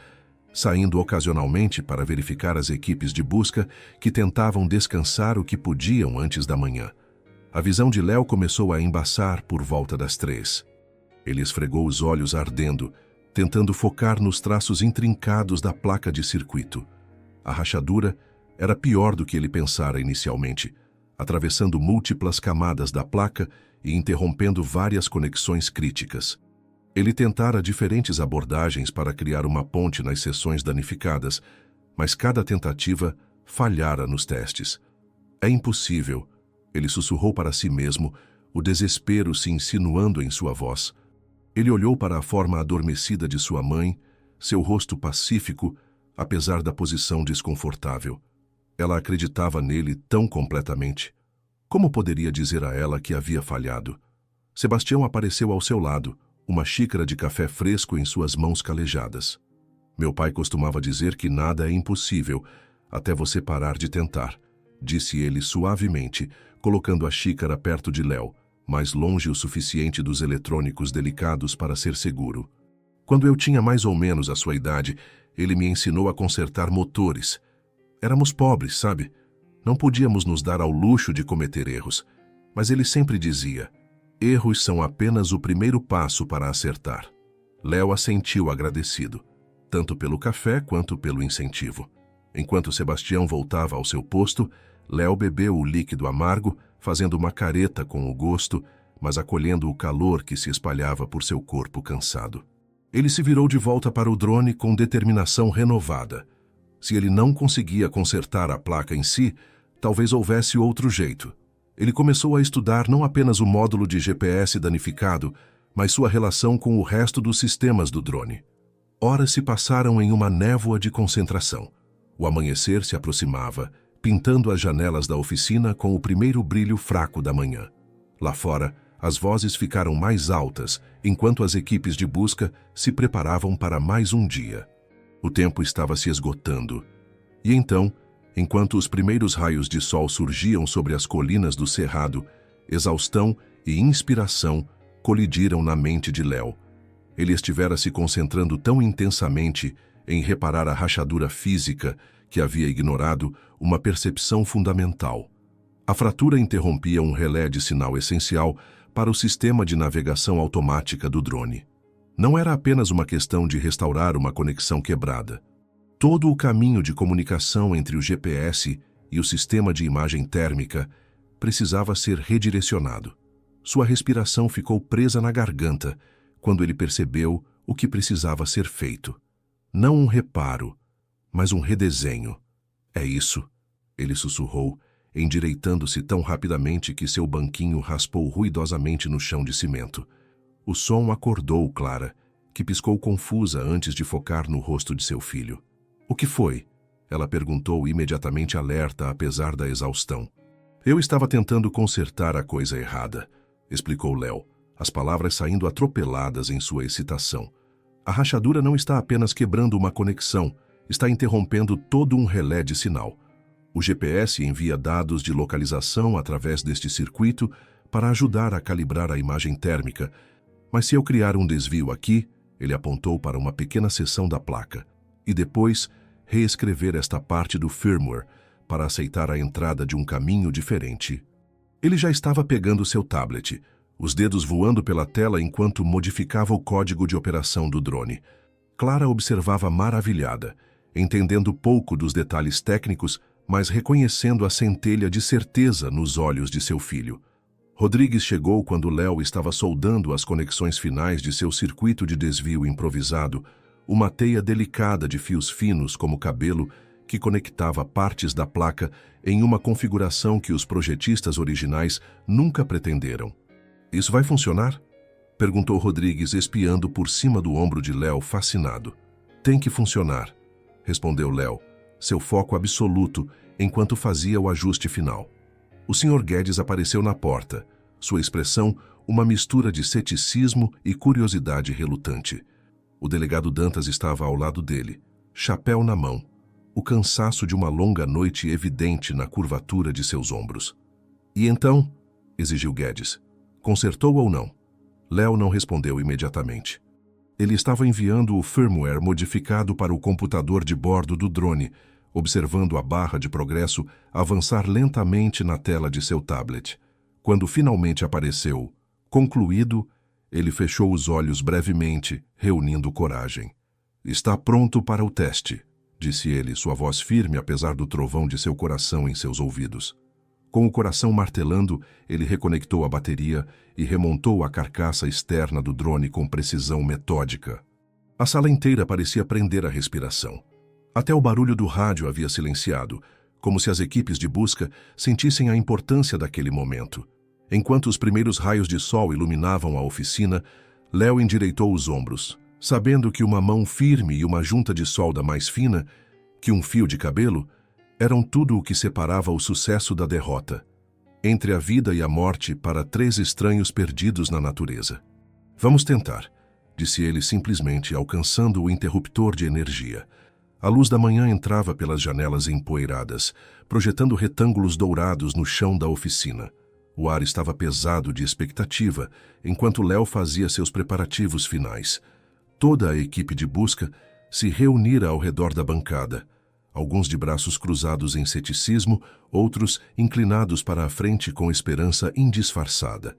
saindo ocasionalmente para verificar as equipes de busca que tentavam descansar o que podiam antes da manhã. A visão de Léo começou a embaçar por volta das 3. Ele esfregou os olhos ardendo, tentando focar nos traços intrincados da placa de circuito. A rachadura era pior do que ele pensara inicialmente, atravessando múltiplas camadas da placa e interrompendo várias conexões críticas. Ele tentara diferentes abordagens para criar uma ponte nas seções danificadas, mas cada tentativa falhara nos testes. "É impossível", ele sussurrou para si mesmo, o desespero se insinuando em sua voz. Ele olhou para a forma adormecida de sua mãe, seu rosto pacífico, apesar da posição desconfortável. Ela acreditava nele tão completamente. Como poderia dizer a ela que havia falhado? Sebastião apareceu ao seu lado, uma xícara de café fresco em suas mãos calejadas. "Meu pai costumava dizer que nada é impossível, até você parar de tentar", disse ele suavemente, colocando a xícara perto de Léo, mais longe o suficiente dos eletrônicos delicados para ser seguro. "Quando eu tinha mais ou menos a sua idade, ele me ensinou a consertar motores. Éramos pobres, sabe? Não podíamos nos dar ao luxo de cometer erros, mas ele sempre dizia: erros são apenas o primeiro passo para acertar." Léo assentiu agradecido, tanto pelo café quanto pelo incentivo. Enquanto Sebastião voltava ao seu posto, Léo bebeu o líquido amargo, fazendo uma careta com o gosto, mas acolhendo o calor que se espalhava por seu corpo cansado. Ele se virou de volta para o drone com determinação renovada. Se ele não conseguia consertar a placa em si, talvez houvesse outro jeito. Ele começou a estudar não apenas o módulo de GPS danificado, mas sua relação com o resto dos sistemas do drone. Horas se passaram em uma névoa de concentração. O amanhecer se aproximava, pintando as janelas da oficina com o primeiro brilho fraco da manhã. Lá fora, as vozes ficaram mais altas, enquanto as equipes de busca se preparavam para mais um dia. O tempo estava se esgotando. E então, enquanto os primeiros raios de sol surgiam sobre as colinas do cerrado, exaustão e inspiração colidiram na mente de Léo. Ele estivera se concentrando tão intensamente em reparar a rachadura física que havia ignorado uma percepção fundamental. A fratura interrompia um relé de sinal essencial para o sistema de navegação automática do drone. Não era apenas uma questão de restaurar uma conexão quebrada. Todo o caminho de comunicação entre o GPS e o sistema de imagem térmica precisava ser redirecionado. Sua respiração ficou presa na garganta quando ele percebeu o que precisava ser feito. Não um reparo, mas um redesenho. "É isso", ele sussurrou, endireitando-se tão rapidamente que seu banquinho raspou ruidosamente no chão de cimento. O som acordou Clara, que piscou confusa antes de focar no rosto de seu filho. "O que foi?" ela perguntou, imediatamente alerta apesar da exaustão. "Eu estava tentando consertar a coisa errada", explicou Léo, as palavras saindo atropeladas em sua excitação. A rachadura não está apenas quebrando uma conexão, está interrompendo todo um relé de sinal. O GPS envia dados de localização através deste circuito para ajudar a calibrar a imagem térmica. Mas se eu criar um desvio aqui, ele apontou para uma pequena seção da placa, e depois reescrever esta parte do firmware para aceitar a entrada de um caminho diferente. Ele já estava pegando seu tablet, os dedos voando pela tela enquanto modificava o código de operação do drone. Clara observava maravilhada, entendendo pouco dos detalhes técnicos, mas reconhecendo a centelha de certeza nos olhos de seu filho. Rodrigues chegou quando Léo estava soldando as conexões finais de seu circuito de desvio improvisado, uma teia delicada de fios finos como cabelo que conectava partes da placa em uma configuração que os projetistas originais nunca pretenderam. "Isso vai funcionar?" perguntou Rodrigues, espiando por cima do ombro de Léo, fascinado. "Tem que funcionar", respondeu Léo, seu foco absoluto enquanto fazia o ajuste final. O Sr. Guedes apareceu na porta, sua expressão uma mistura de ceticismo e curiosidade relutante. O delegado Dantas estava ao lado dele, chapéu na mão, o cansaço de uma longa noite evidente na curvatura de seus ombros. "E então?" exigiu Guedes. "Consertou ou não?" Léo não respondeu imediatamente. Ele estava enviando o firmware modificado para o computador de bordo do drone, observando a barra de progresso avançar lentamente na tela de seu tablet. Quando finalmente apareceu, concluído, ele fechou os olhos brevemente, reunindo coragem. "Está pronto para o teste", disse ele, sua voz firme apesar do trovão de seu coração em seus ouvidos. Com o coração martelando, ele reconectou a bateria e remontou a carcaça externa do drone com precisão metódica. A sala inteira parecia prender a respiração. Até o barulho do rádio havia silenciado, como se as equipes de busca sentissem a importância daquele momento. Enquanto os primeiros raios de sol iluminavam a oficina, Léo endireitou os ombros, sabendo que uma mão firme e uma junta de solda mais fina que um fio de cabelo eram tudo o que separava o sucesso da derrota, entre a vida e a morte para 3 estranhos perdidos na natureza. "Vamos tentar", disse ele simplesmente, alcançando o interruptor de energia. A luz da manhã entrava pelas janelas empoeiradas, projetando retângulos dourados no chão da oficina. O ar estava pesado de expectativa, enquanto Léo fazia seus preparativos finais. Toda a equipe de busca se reunira ao redor da bancada, alguns de braços cruzados em ceticismo, outros inclinados para a frente com esperança indisfarçada.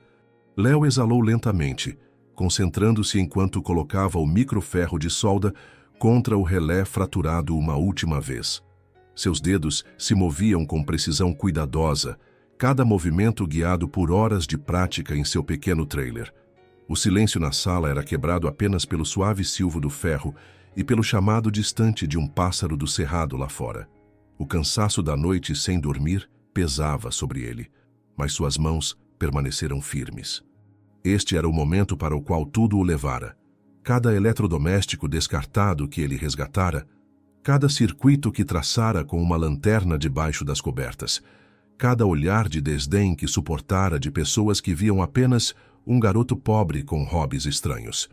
Léo exalou lentamente, concentrando-se enquanto colocava o microferro de solda contra o relé fraturado uma última vez. Seus dedos se moviam com precisão cuidadosa, cada movimento guiado por horas de prática em seu pequeno trailer. O silêncio na sala era quebrado apenas pelo suave silvo do ferro e pelo chamado distante de um pássaro do cerrado lá fora. O cansaço da noite sem dormir pesava sobre ele, mas suas mãos permaneceram firmes. Este era o momento para o qual tudo o levara. Cada eletrodoméstico descartado que ele resgatara, cada circuito que traçara com uma lanterna debaixo das cobertas, cada olhar de desdém que suportara de pessoas que viam apenas um garoto pobre com hobbies estranhos.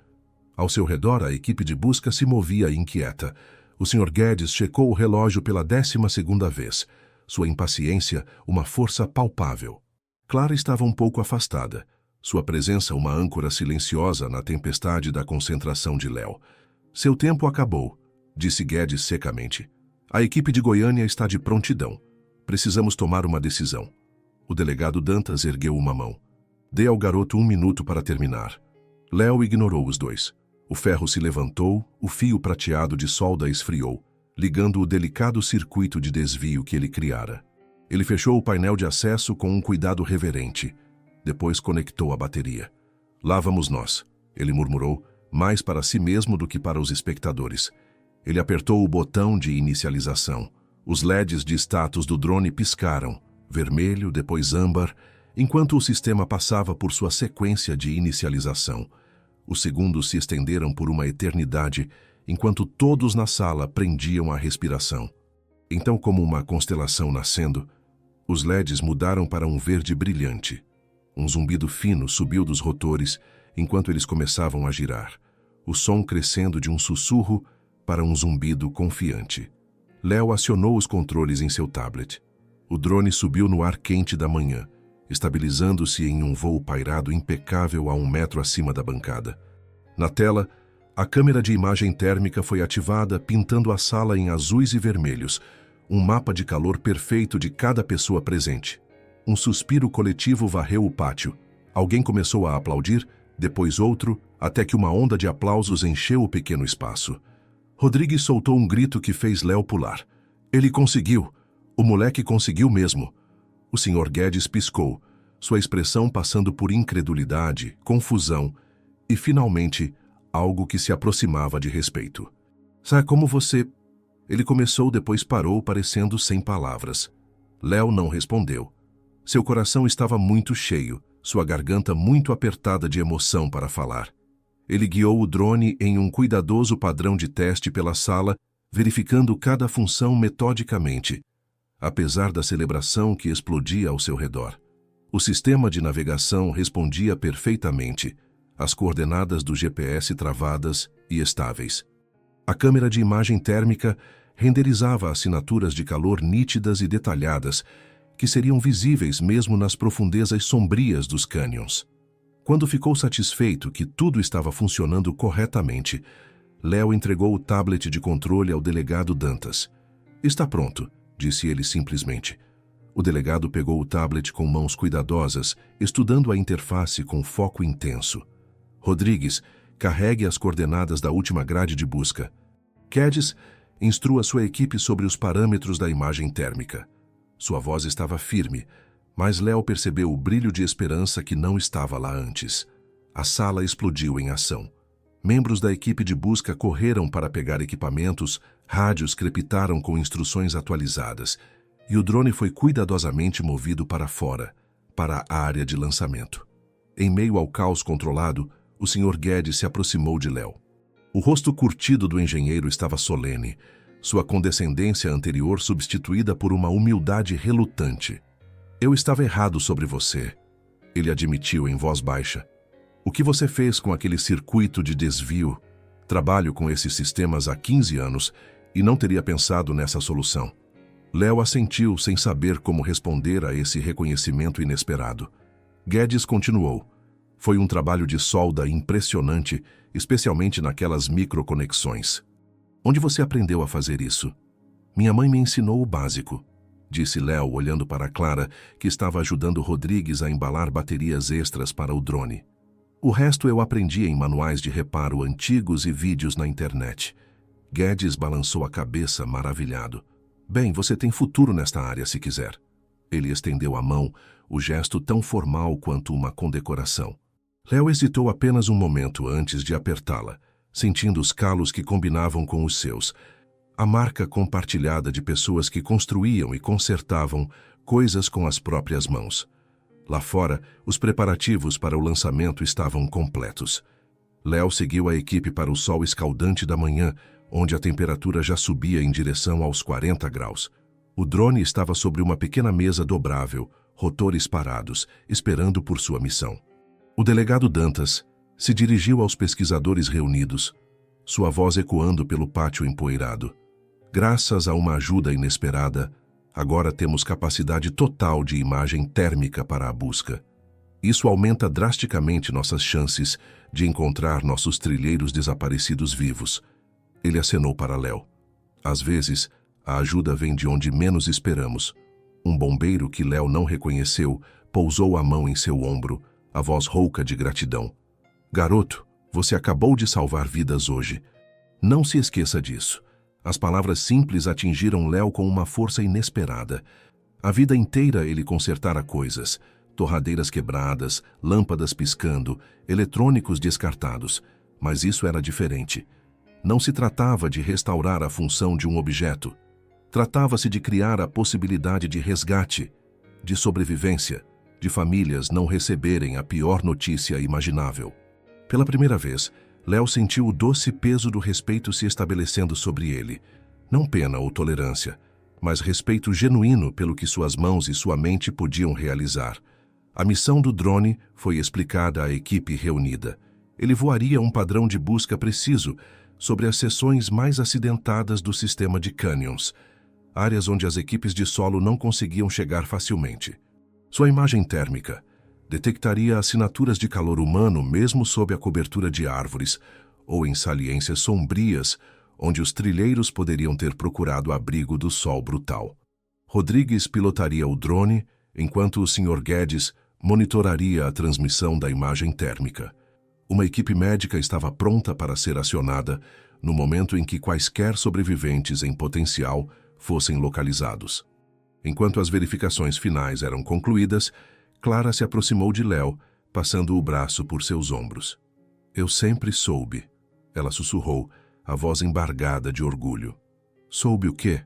Ao seu redor, a equipe de busca se movia inquieta. O Sr. Guedes checou o relógio pela 12ª vez, sua impaciência uma força palpável. Clara estava um pouco afastada, sua presença uma âncora silenciosa na tempestade da concentração de Léo. "Seu tempo acabou", disse Guedes secamente. "A equipe de Goiânia está de prontidão. Precisamos tomar uma decisão." O delegado Dantas ergueu uma mão. "Dê ao garoto 1 minuto para terminar." Léo ignorou os dois. O ferro se levantou, o fio prateado de solda esfriou, ligando o delicado circuito de desvio que ele criara. Ele fechou o painel de acesso com um cuidado reverente. Depois conectou a bateria. "Lá vamos nós", ele murmurou, mais para si mesmo do que para os espectadores. Ele apertou o botão de inicialização. Os LEDs de status do drone piscaram, vermelho, depois âmbar, enquanto o sistema passava por sua sequência de inicialização. Os segundos se estenderam por uma eternidade, enquanto todos na sala prendiam a respiração. Então, como uma constelação nascendo, os LEDs mudaram para um verde brilhante. Um zumbido fino subiu dos rotores enquanto eles começavam a girar, o som crescendo de um sussurro para um zumbido confiante. Léo acionou os controles em seu tablet. O drone subiu no ar quente da manhã, estabilizando-se em um voo pairado impecável a 1 metro acima da bancada. Na tela, a câmera de imagem térmica foi ativada, pintando a sala em azuis e vermelhos, um mapa de calor perfeito de cada pessoa presente. Um suspiro coletivo varreu o pátio. Alguém começou a aplaudir, depois outro, até que uma onda de aplausos encheu o pequeno espaço. Rodrigues soltou um grito que fez Léo pular. Ele conseguiu! O moleque conseguiu mesmo! O Sr. Guedes piscou, sua expressão passando por incredulidade, confusão e, finalmente, algo que se aproximava de respeito. Sabe como você... Ele começou, depois parou, parecendo sem palavras. Léo não respondeu. Seu coração estava muito cheio, sua garganta muito apertada de emoção para falar. Ele guiou o drone em um cuidadoso padrão de teste pela sala, verificando cada função metodicamente, apesar da celebração que explodia ao seu redor. O sistema de navegação respondia perfeitamente, as coordenadas do GPS travadas e estáveis. A câmera de imagem térmica renderizava assinaturas de calor nítidas e detalhadas, que seriam visíveis mesmo nas profundezas sombrias dos cânions. Quando ficou satisfeito que tudo estava funcionando corretamente, Léo entregou o tablet de controle ao delegado Dantas. Está pronto, disse ele simplesmente. O delegado pegou o tablet com mãos cuidadosas, estudando a interface com foco intenso. Rodrigues, carregue as coordenadas da última grade de busca. Guedes, instrua sua equipe sobre os parâmetros da imagem térmica. Sua voz estava firme, mas Léo percebeu o brilho de esperança que não estava lá antes. A sala explodiu em ação. Membros da equipe de busca correram para pegar equipamentos, rádios crepitaram com instruções atualizadas, e o drone foi cuidadosamente movido para fora, para a área de lançamento. Em meio ao caos controlado, o Sr. Guedes se aproximou de Léo. O rosto curtido do engenheiro estava solene, sua condescendência anterior substituída por uma humildade relutante. Eu estava errado sobre você, ele admitiu em voz baixa. O que você fez com aquele circuito de desvio? Trabalho com esses sistemas há 15 anos e não teria pensado nessa solução. Léo assentiu sem saber como responder a esse reconhecimento inesperado. Guedes continuou. Foi um trabalho de solda impressionante, especialmente naquelas microconexões. Onde você aprendeu a fazer isso? Minha mãe me ensinou o básico, disse Léo olhando para Clara, que estava ajudando Rodrigues a embalar baterias extras para o drone. O resto eu aprendi em manuais de reparo antigos e vídeos na internet. Guedes balançou a cabeça maravilhado. Bem, você tem futuro nesta área se quiser. Ele estendeu a mão, o gesto tão formal quanto uma condecoração. Léo hesitou apenas um momento antes de apertá-la, sentindo os calos que combinavam com os seus, a marca compartilhada de pessoas que construíam e consertavam coisas com as próprias mãos. Lá fora, os preparativos para o lançamento estavam completos. Léo seguiu a equipe para o sol escaldante da manhã, onde a temperatura já subia em direção aos 40 graus. O drone estava sobre uma pequena mesa dobrável, rotores parados, esperando por sua missão. O delegado Dantas se dirigiu aos pesquisadores reunidos, sua voz ecoando pelo pátio empoeirado. Graças a uma ajuda inesperada, agora temos capacidade total de imagem térmica para a busca. Isso aumenta drasticamente nossas chances de encontrar nossos trilheiros desaparecidos vivos. Ele acenou para Léo. Às vezes, a ajuda vem de onde menos esperamos. Um bombeiro que Léo não reconheceu pousou a mão em seu ombro, a voz rouca de gratidão. Garoto, você acabou de salvar vidas hoje. Não se esqueça disso. As palavras simples atingiram Léo com uma força inesperada. A vida inteira ele consertara coisas, torradeiras quebradas, lâmpadas piscando, eletrônicos descartados. Mas isso era diferente. Não se tratava de restaurar a função de um objeto. Tratava-se de criar a possibilidade de resgate, de sobrevivência, de famílias não receberem a pior notícia imaginável. Pela primeira vez, Léo sentiu o doce peso do respeito se estabelecendo sobre ele. Não pena ou tolerância, mas respeito genuíno pelo que suas mãos e sua mente podiam realizar. A missão do drone foi explicada à equipe reunida. Ele voaria um padrão de busca preciso sobre as seções mais acidentadas do sistema de canyons, áreas onde as equipes de solo não conseguiam chegar facilmente. Sua imagem térmica detectaria assinaturas de calor humano mesmo sob a cobertura de árvores ou em saliências sombrias onde os trilheiros poderiam ter procurado abrigo do sol brutal. Rodrigues pilotaria o drone, enquanto o Sr. Guedes monitoraria a transmissão da imagem térmica. Uma equipe médica estava pronta para ser acionada no momento em que quaisquer sobreviventes em potencial fossem localizados. Enquanto as verificações finais eram concluídas, Clara se aproximou de Léo, passando o braço por seus ombros. Eu sempre soube, ela sussurrou, a voz embargada de orgulho. Soube o quê?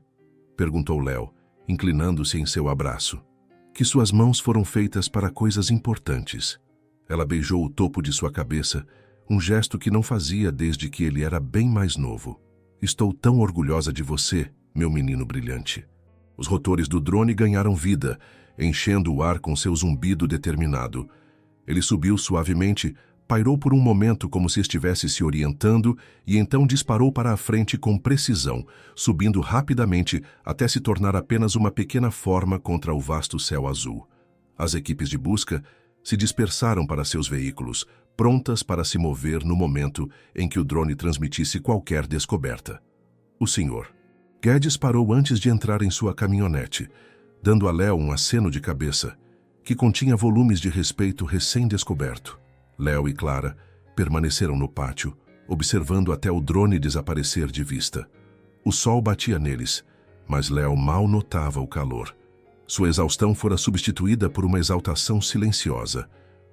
Perguntou Léo, inclinando-se em seu abraço. Que suas mãos foram feitas para coisas importantes. Ela beijou o topo de sua cabeça, um gesto que não fazia desde que ele era bem mais novo. Estou tão orgulhosa de você, meu menino brilhante. Os rotores do drone ganharam vida, enchendo o ar com seu zumbido determinado. Ele subiu suavemente, pairou por um momento como se estivesse se orientando e então disparou para a frente com precisão, subindo rapidamente até se tornar apenas uma pequena forma contra o vasto céu azul. As equipes de busca se dispersaram para seus veículos, prontas para se mover no momento em que o drone transmitisse qualquer descoberta. O Sr. Guedes parou antes de entrar em sua caminhonete, dando a Léo um aceno de cabeça, que continha volumes de respeito recém-descoberto. Léo e Clara permaneceram no pátio, observando até o drone desaparecer de vista. O sol batia neles, mas Léo mal notava o calor. Sua exaustão fora substituída por uma exaltação silenciosa,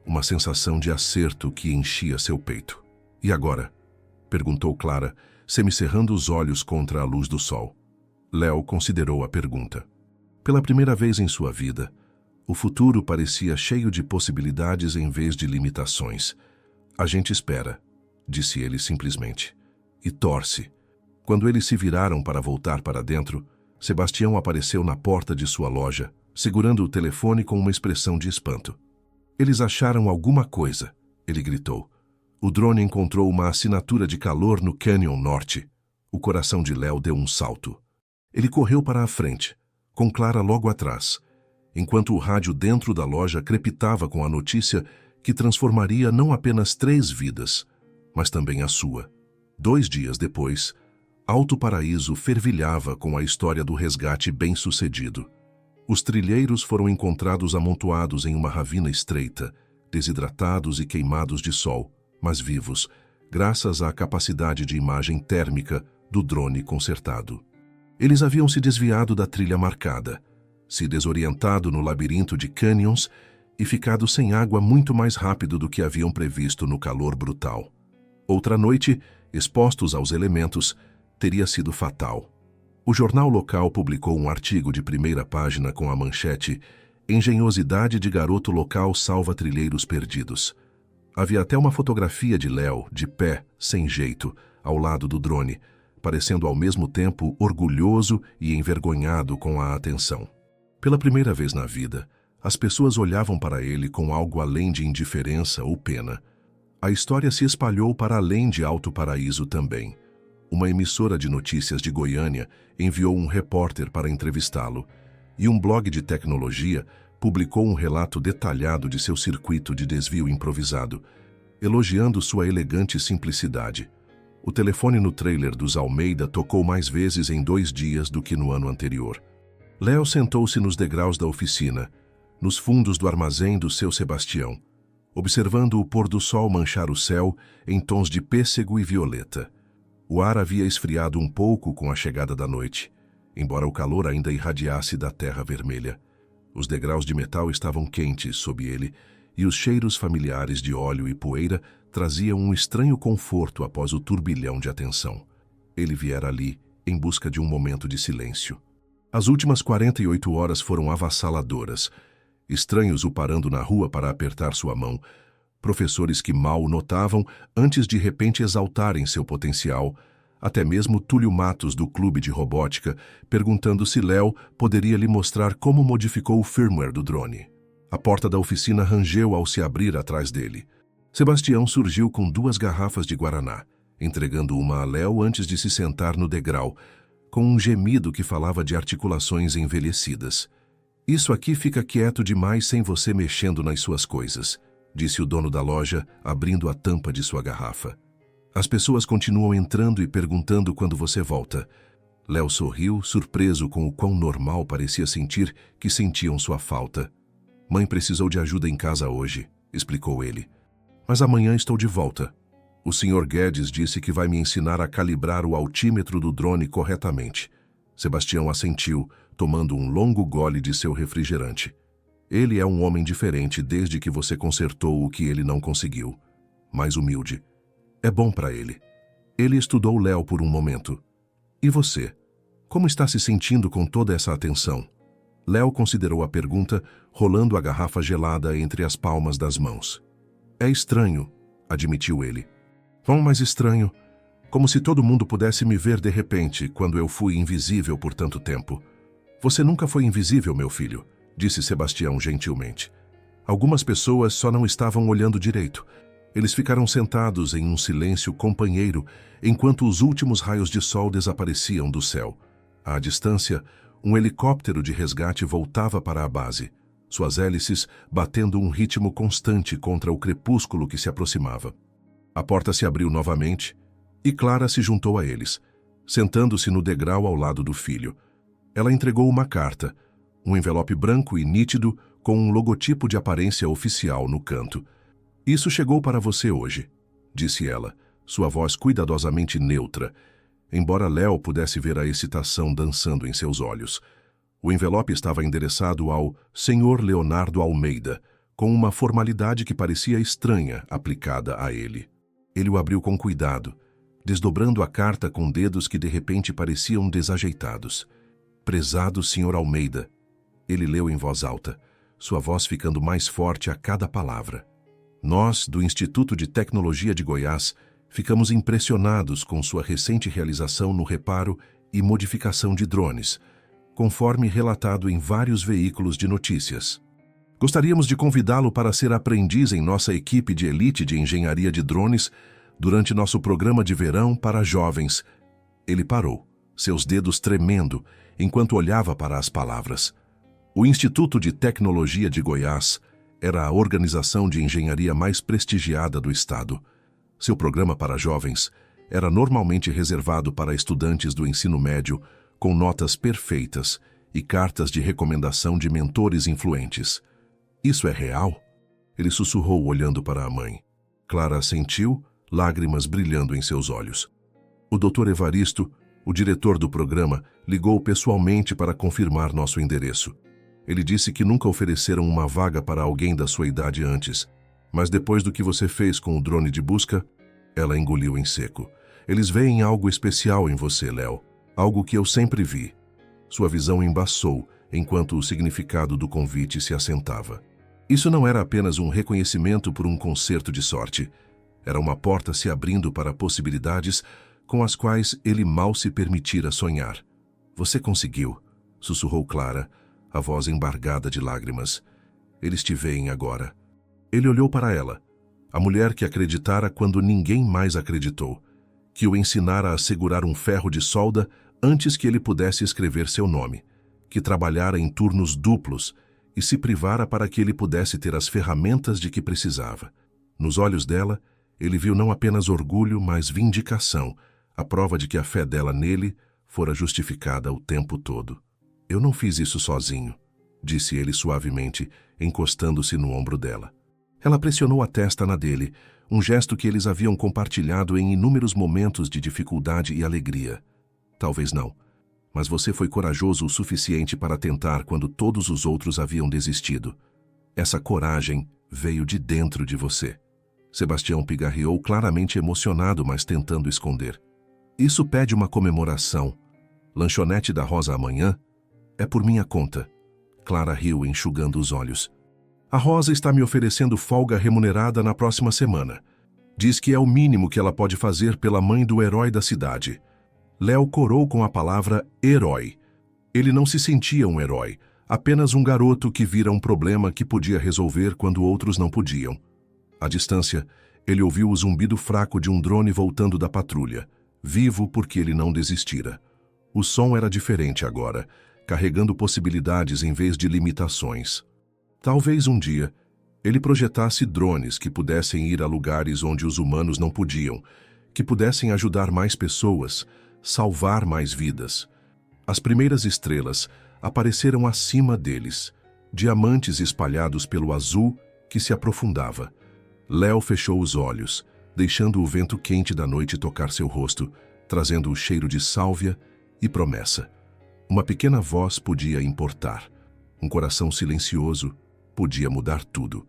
uma sensação de acerto que enchia seu peito. E agora? Perguntou Clara, semicerrando os olhos contra a luz do sol. Léo considerou a pergunta. Pela primeira vez em sua vida, o futuro parecia cheio de possibilidades em vez de limitações. A gente espera, disse ele simplesmente, e torce. Quando eles se viraram para voltar para dentro, Sebastião apareceu na porta de sua loja, segurando o telefone com uma expressão de espanto. Eles acharam alguma coisa, ele gritou. O drone encontrou uma assinatura de calor no Canyon Norte. O coração de Léo deu um salto. Ele correu para a frente, com Clara logo atrás, enquanto o rádio dentro da loja crepitava com a notícia que transformaria não apenas 3 vidas, mas também a sua. 2 dias depois, Alto Paraíso fervilhava com a história do resgate bem-sucedido. Os trilheiros foram encontrados amontoados em uma ravina estreita, desidratados e queimados de sol, mas vivos, graças à capacidade de imagem térmica do drone consertado. Eles haviam se desviado da trilha marcada, se desorientado no labirinto de canyons e ficado sem água muito mais rápido do que haviam previsto no calor brutal. Outra noite, expostos aos elementos, teria sido fatal. O jornal local publicou um artigo de primeira página com a manchete Engenhosidade de garoto local salva trilheiros perdidos. Havia até uma fotografia de Léo, de pé, sem jeito, ao lado do drone, parecendo ao mesmo tempo orgulhoso e envergonhado com a atenção. Pela primeira vez na vida, as pessoas olhavam para ele com algo além de indiferença ou pena. A história se espalhou para além de Alto Paraíso também. Uma emissora de notícias de Goiânia enviou um repórter para entrevistá-lo, e um blog de tecnologia publicou um relato detalhado de seu circuito de desvio improvisado, elogiando sua elegante simplicidade. O telefone no trailer dos Almeida tocou mais vezes em 2 dias do que no ano anterior. Léo sentou-se nos degraus da oficina, nos fundos do armazém do seu Sebastião, observando o pôr do sol manchar o céu em tons de pêssego e violeta. O ar havia esfriado um pouco com a chegada da noite, embora o calor ainda irradiasse da terra vermelha. Os degraus de metal estavam quentes sob ele, e os cheiros familiares de óleo e poeira traziam um estranho conforto após o turbilhão de atenção. Ele viera ali, em busca de um momento de silêncio. As últimas 48 horas foram avassaladoras. Estranhos o parando na rua para apertar sua mão. Professores que mal o notavam antes de repente exaltarem seu potencial. Até mesmo Túlio Matos, do Clube de Robótica, perguntando se Léo poderia lhe mostrar como modificou o firmware do drone. A porta da oficina rangeu ao se abrir atrás dele. Sebastião surgiu com 2 garrafas de guaraná, entregando uma a Léo antes de se sentar no degrau, com um gemido que falava de articulações envelhecidas. Isso aqui fica quieto demais sem você mexendo nas suas coisas, disse o dono da loja, abrindo a tampa de sua garrafa. As pessoas continuam entrando e perguntando quando você volta. Léo sorriu, surpreso com o quão normal parecia sentir que sentiam sua falta. Mãe precisou de ajuda em casa hoje, explicou ele. Mas amanhã estou de volta. O Sr. Guedes disse que vai me ensinar a calibrar o altímetro do drone corretamente. Sebastião assentiu, tomando um longo gole de seu refrigerante. Ele é um homem diferente desde que você consertou o que ele não conseguiu. Mais humilde. É bom para ele. Ele estudou Léo por um momento. E você? Como está se sentindo com toda essa atenção? Léo considerou a pergunta, rolando a garrafa gelada entre as palmas das mãos. É estranho, admitiu ele. Mais estranho. Como se todo mundo pudesse me ver de repente, quando eu fui invisível por tanto tempo. Você nunca foi invisível, meu filho, disse Sebastião gentilmente. Algumas pessoas só não estavam olhando direito. Eles ficaram sentados em um silêncio companheiro, enquanto os últimos raios de sol desapareciam do céu. À distância, um helicóptero de resgate voltava para a base, suas hélices batendo um ritmo constante contra o crepúsculo que se aproximava. A porta se abriu novamente e Clara se juntou a eles, sentando-se no degrau ao lado do filho. Ela entregou uma carta, um envelope branco e nítido com um logotipo de aparência oficial no canto. Isso chegou para você hoje, disse ela, sua voz cuidadosamente neutra, embora Léo pudesse ver a excitação dançando em seus olhos. O envelope estava endereçado ao Sr. Leonardo Almeida, com uma formalidade que parecia estranha aplicada a ele. Ele o abriu com cuidado, desdobrando a carta com dedos que de repente pareciam desajeitados. Prezado Sr. Almeida, ele leu em voz alta, sua voz ficando mais forte a cada palavra. Nós, do Instituto de Tecnologia de Goiás, ficamos impressionados com sua recente realização no reparo e modificação de drones, conforme relatado em vários veículos de notícias. Gostaríamos de convidá-lo para ser aprendiz em nossa equipe de elite de engenharia de drones durante nosso programa de verão para jovens. Ele parou, seus dedos tremendo, enquanto olhava para as palavras. O Instituto de Tecnologia de Goiás era a organização de engenharia mais prestigiada do estado. Seu programa para jovens era normalmente reservado para estudantes do ensino médio com notas perfeitas e cartas de recomendação de mentores influentes. Isso é real? Ele sussurrou olhando para a mãe. Clara assentiu, lágrimas brilhando em seus olhos. O Dr. Evaristo, o diretor do programa, ligou pessoalmente para confirmar nosso endereço. Ele disse que nunca ofereceram uma vaga para alguém da sua idade antes, mas depois do que você fez com o drone de busca, ela engoliu em seco. Eles veem algo especial em você, Léo, algo que eu sempre vi. Sua visão embaçou enquanto o significado do convite se assentava. Isso não era apenas um reconhecimento por um concerto de sorte. Era uma porta se abrindo para possibilidades com as quais ele mal se permitira sonhar. Você conseguiu, sussurrou Clara, a voz embargada de lágrimas. Eles te veem agora. Ele olhou para ela, a mulher que acreditara quando ninguém mais acreditou, que o ensinara a segurar um ferro de solda antes que ele pudesse escrever seu nome, que trabalhara em turnos duplos e se privara para que ele pudesse ter as ferramentas de que precisava. Nos olhos dela, ele viu não apenas orgulho, mas vindicação, a prova de que a fé dela nele fora justificada o tempo todo. Eu não fiz isso sozinho, disse ele suavemente, encostando-se no ombro dela. Ela pressionou a testa na dele, um gesto que eles haviam compartilhado em inúmeros momentos de dificuldade e alegria. Talvez não, mas você foi corajoso o suficiente para tentar quando todos os outros haviam desistido. Essa coragem veio de dentro de você. Sebastião pigarreou, claramente emocionado, mas tentando esconder. Isso pede uma comemoração. Lanchonete da Rosa amanhã? É por minha conta. Clara riu, enxugando os olhos. A Rosa está me oferecendo folga remunerada na próxima semana. Diz que é o mínimo que ela pode fazer pela mãe do herói da cidade. Léo corou com a palavra herói. Ele não se sentia um herói, Apenas um garoto que vira um problema que podia resolver quando outros não podiam. À distância, ele ouviu o zumbido fraco de um drone voltando da patrulha, vivo porque ele não desistira. O som era diferente agora, carregando possibilidades em vez de limitações. Talvez um dia, ele projetasse drones que pudessem ir a lugares onde os humanos não podiam, que pudessem ajudar mais pessoas, salvar mais vidas. As primeiras estrelas apareceram acima deles, diamantes espalhados pelo azul que se aprofundava. Léo fechou os olhos, deixando o vento quente da noite tocar seu rosto, trazendo o cheiro de sálvia e promessa. Uma pequena voz podia importar. Um coração silencioso podia mudar tudo.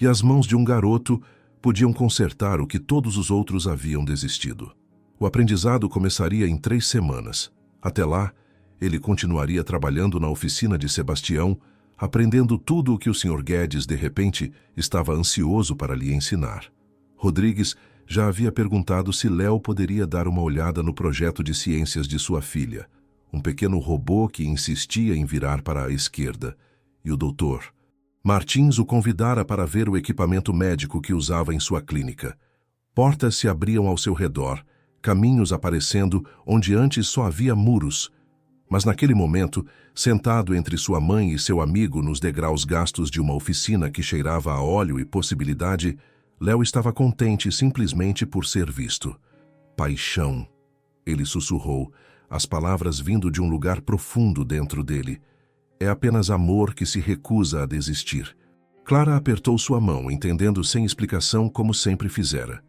E as mãos de um garoto podiam consertar o que todos os outros haviam desistido. O aprendizado começaria em 3 semanas. Até lá, ele continuaria trabalhando na oficina de Sebastião, aprendendo tudo o que o Sr. Guedes, de repente, estava ansioso para lhe ensinar. Rodrigues já havia perguntado se Léo poderia dar uma olhada no projeto de ciências de sua filha, um pequeno robô que insistia em virar para a esquerda, e o doutor Martins o convidara para ver o equipamento médico que usava em sua clínica. Portas se abriam ao seu redor, caminhos aparecendo onde antes só havia muros. Mas naquele momento, sentado entre sua mãe e seu amigo nos degraus gastos de uma oficina que cheirava a óleo e possibilidade, Léo estava contente simplesmente por ser visto. Paixão, ele sussurrou, as palavras vindo de um lugar profundo dentro dele. É apenas amor que se recusa a desistir. Clara apertou sua mão, entendendo sem explicação como sempre fizera.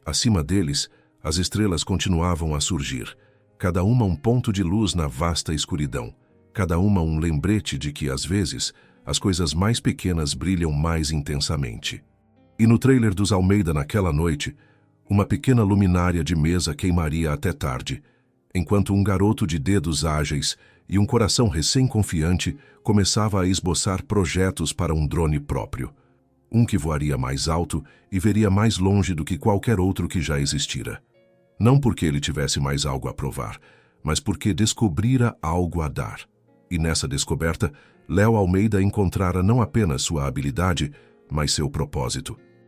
Acima deles, as estrelas continuavam a surgir, cada uma um ponto de luz na vasta escuridão, cada uma um lembrete de que, às vezes, as coisas mais pequenas brilham mais intensamente. E no trailer dos Almeida naquela noite, uma pequena luminária de mesa queimaria até tarde, enquanto um garoto de dedos ágeis e um coração recém-confiante começava a esboçar projetos para um drone próprio. Um que voaria mais alto e veria mais longe do que qualquer outro que já existira. Não porque ele tivesse mais algo a provar, mas porque descobrira algo a dar. E nessa descoberta, Léo Almeida encontrara não apenas sua habilidade, mas seu propósito.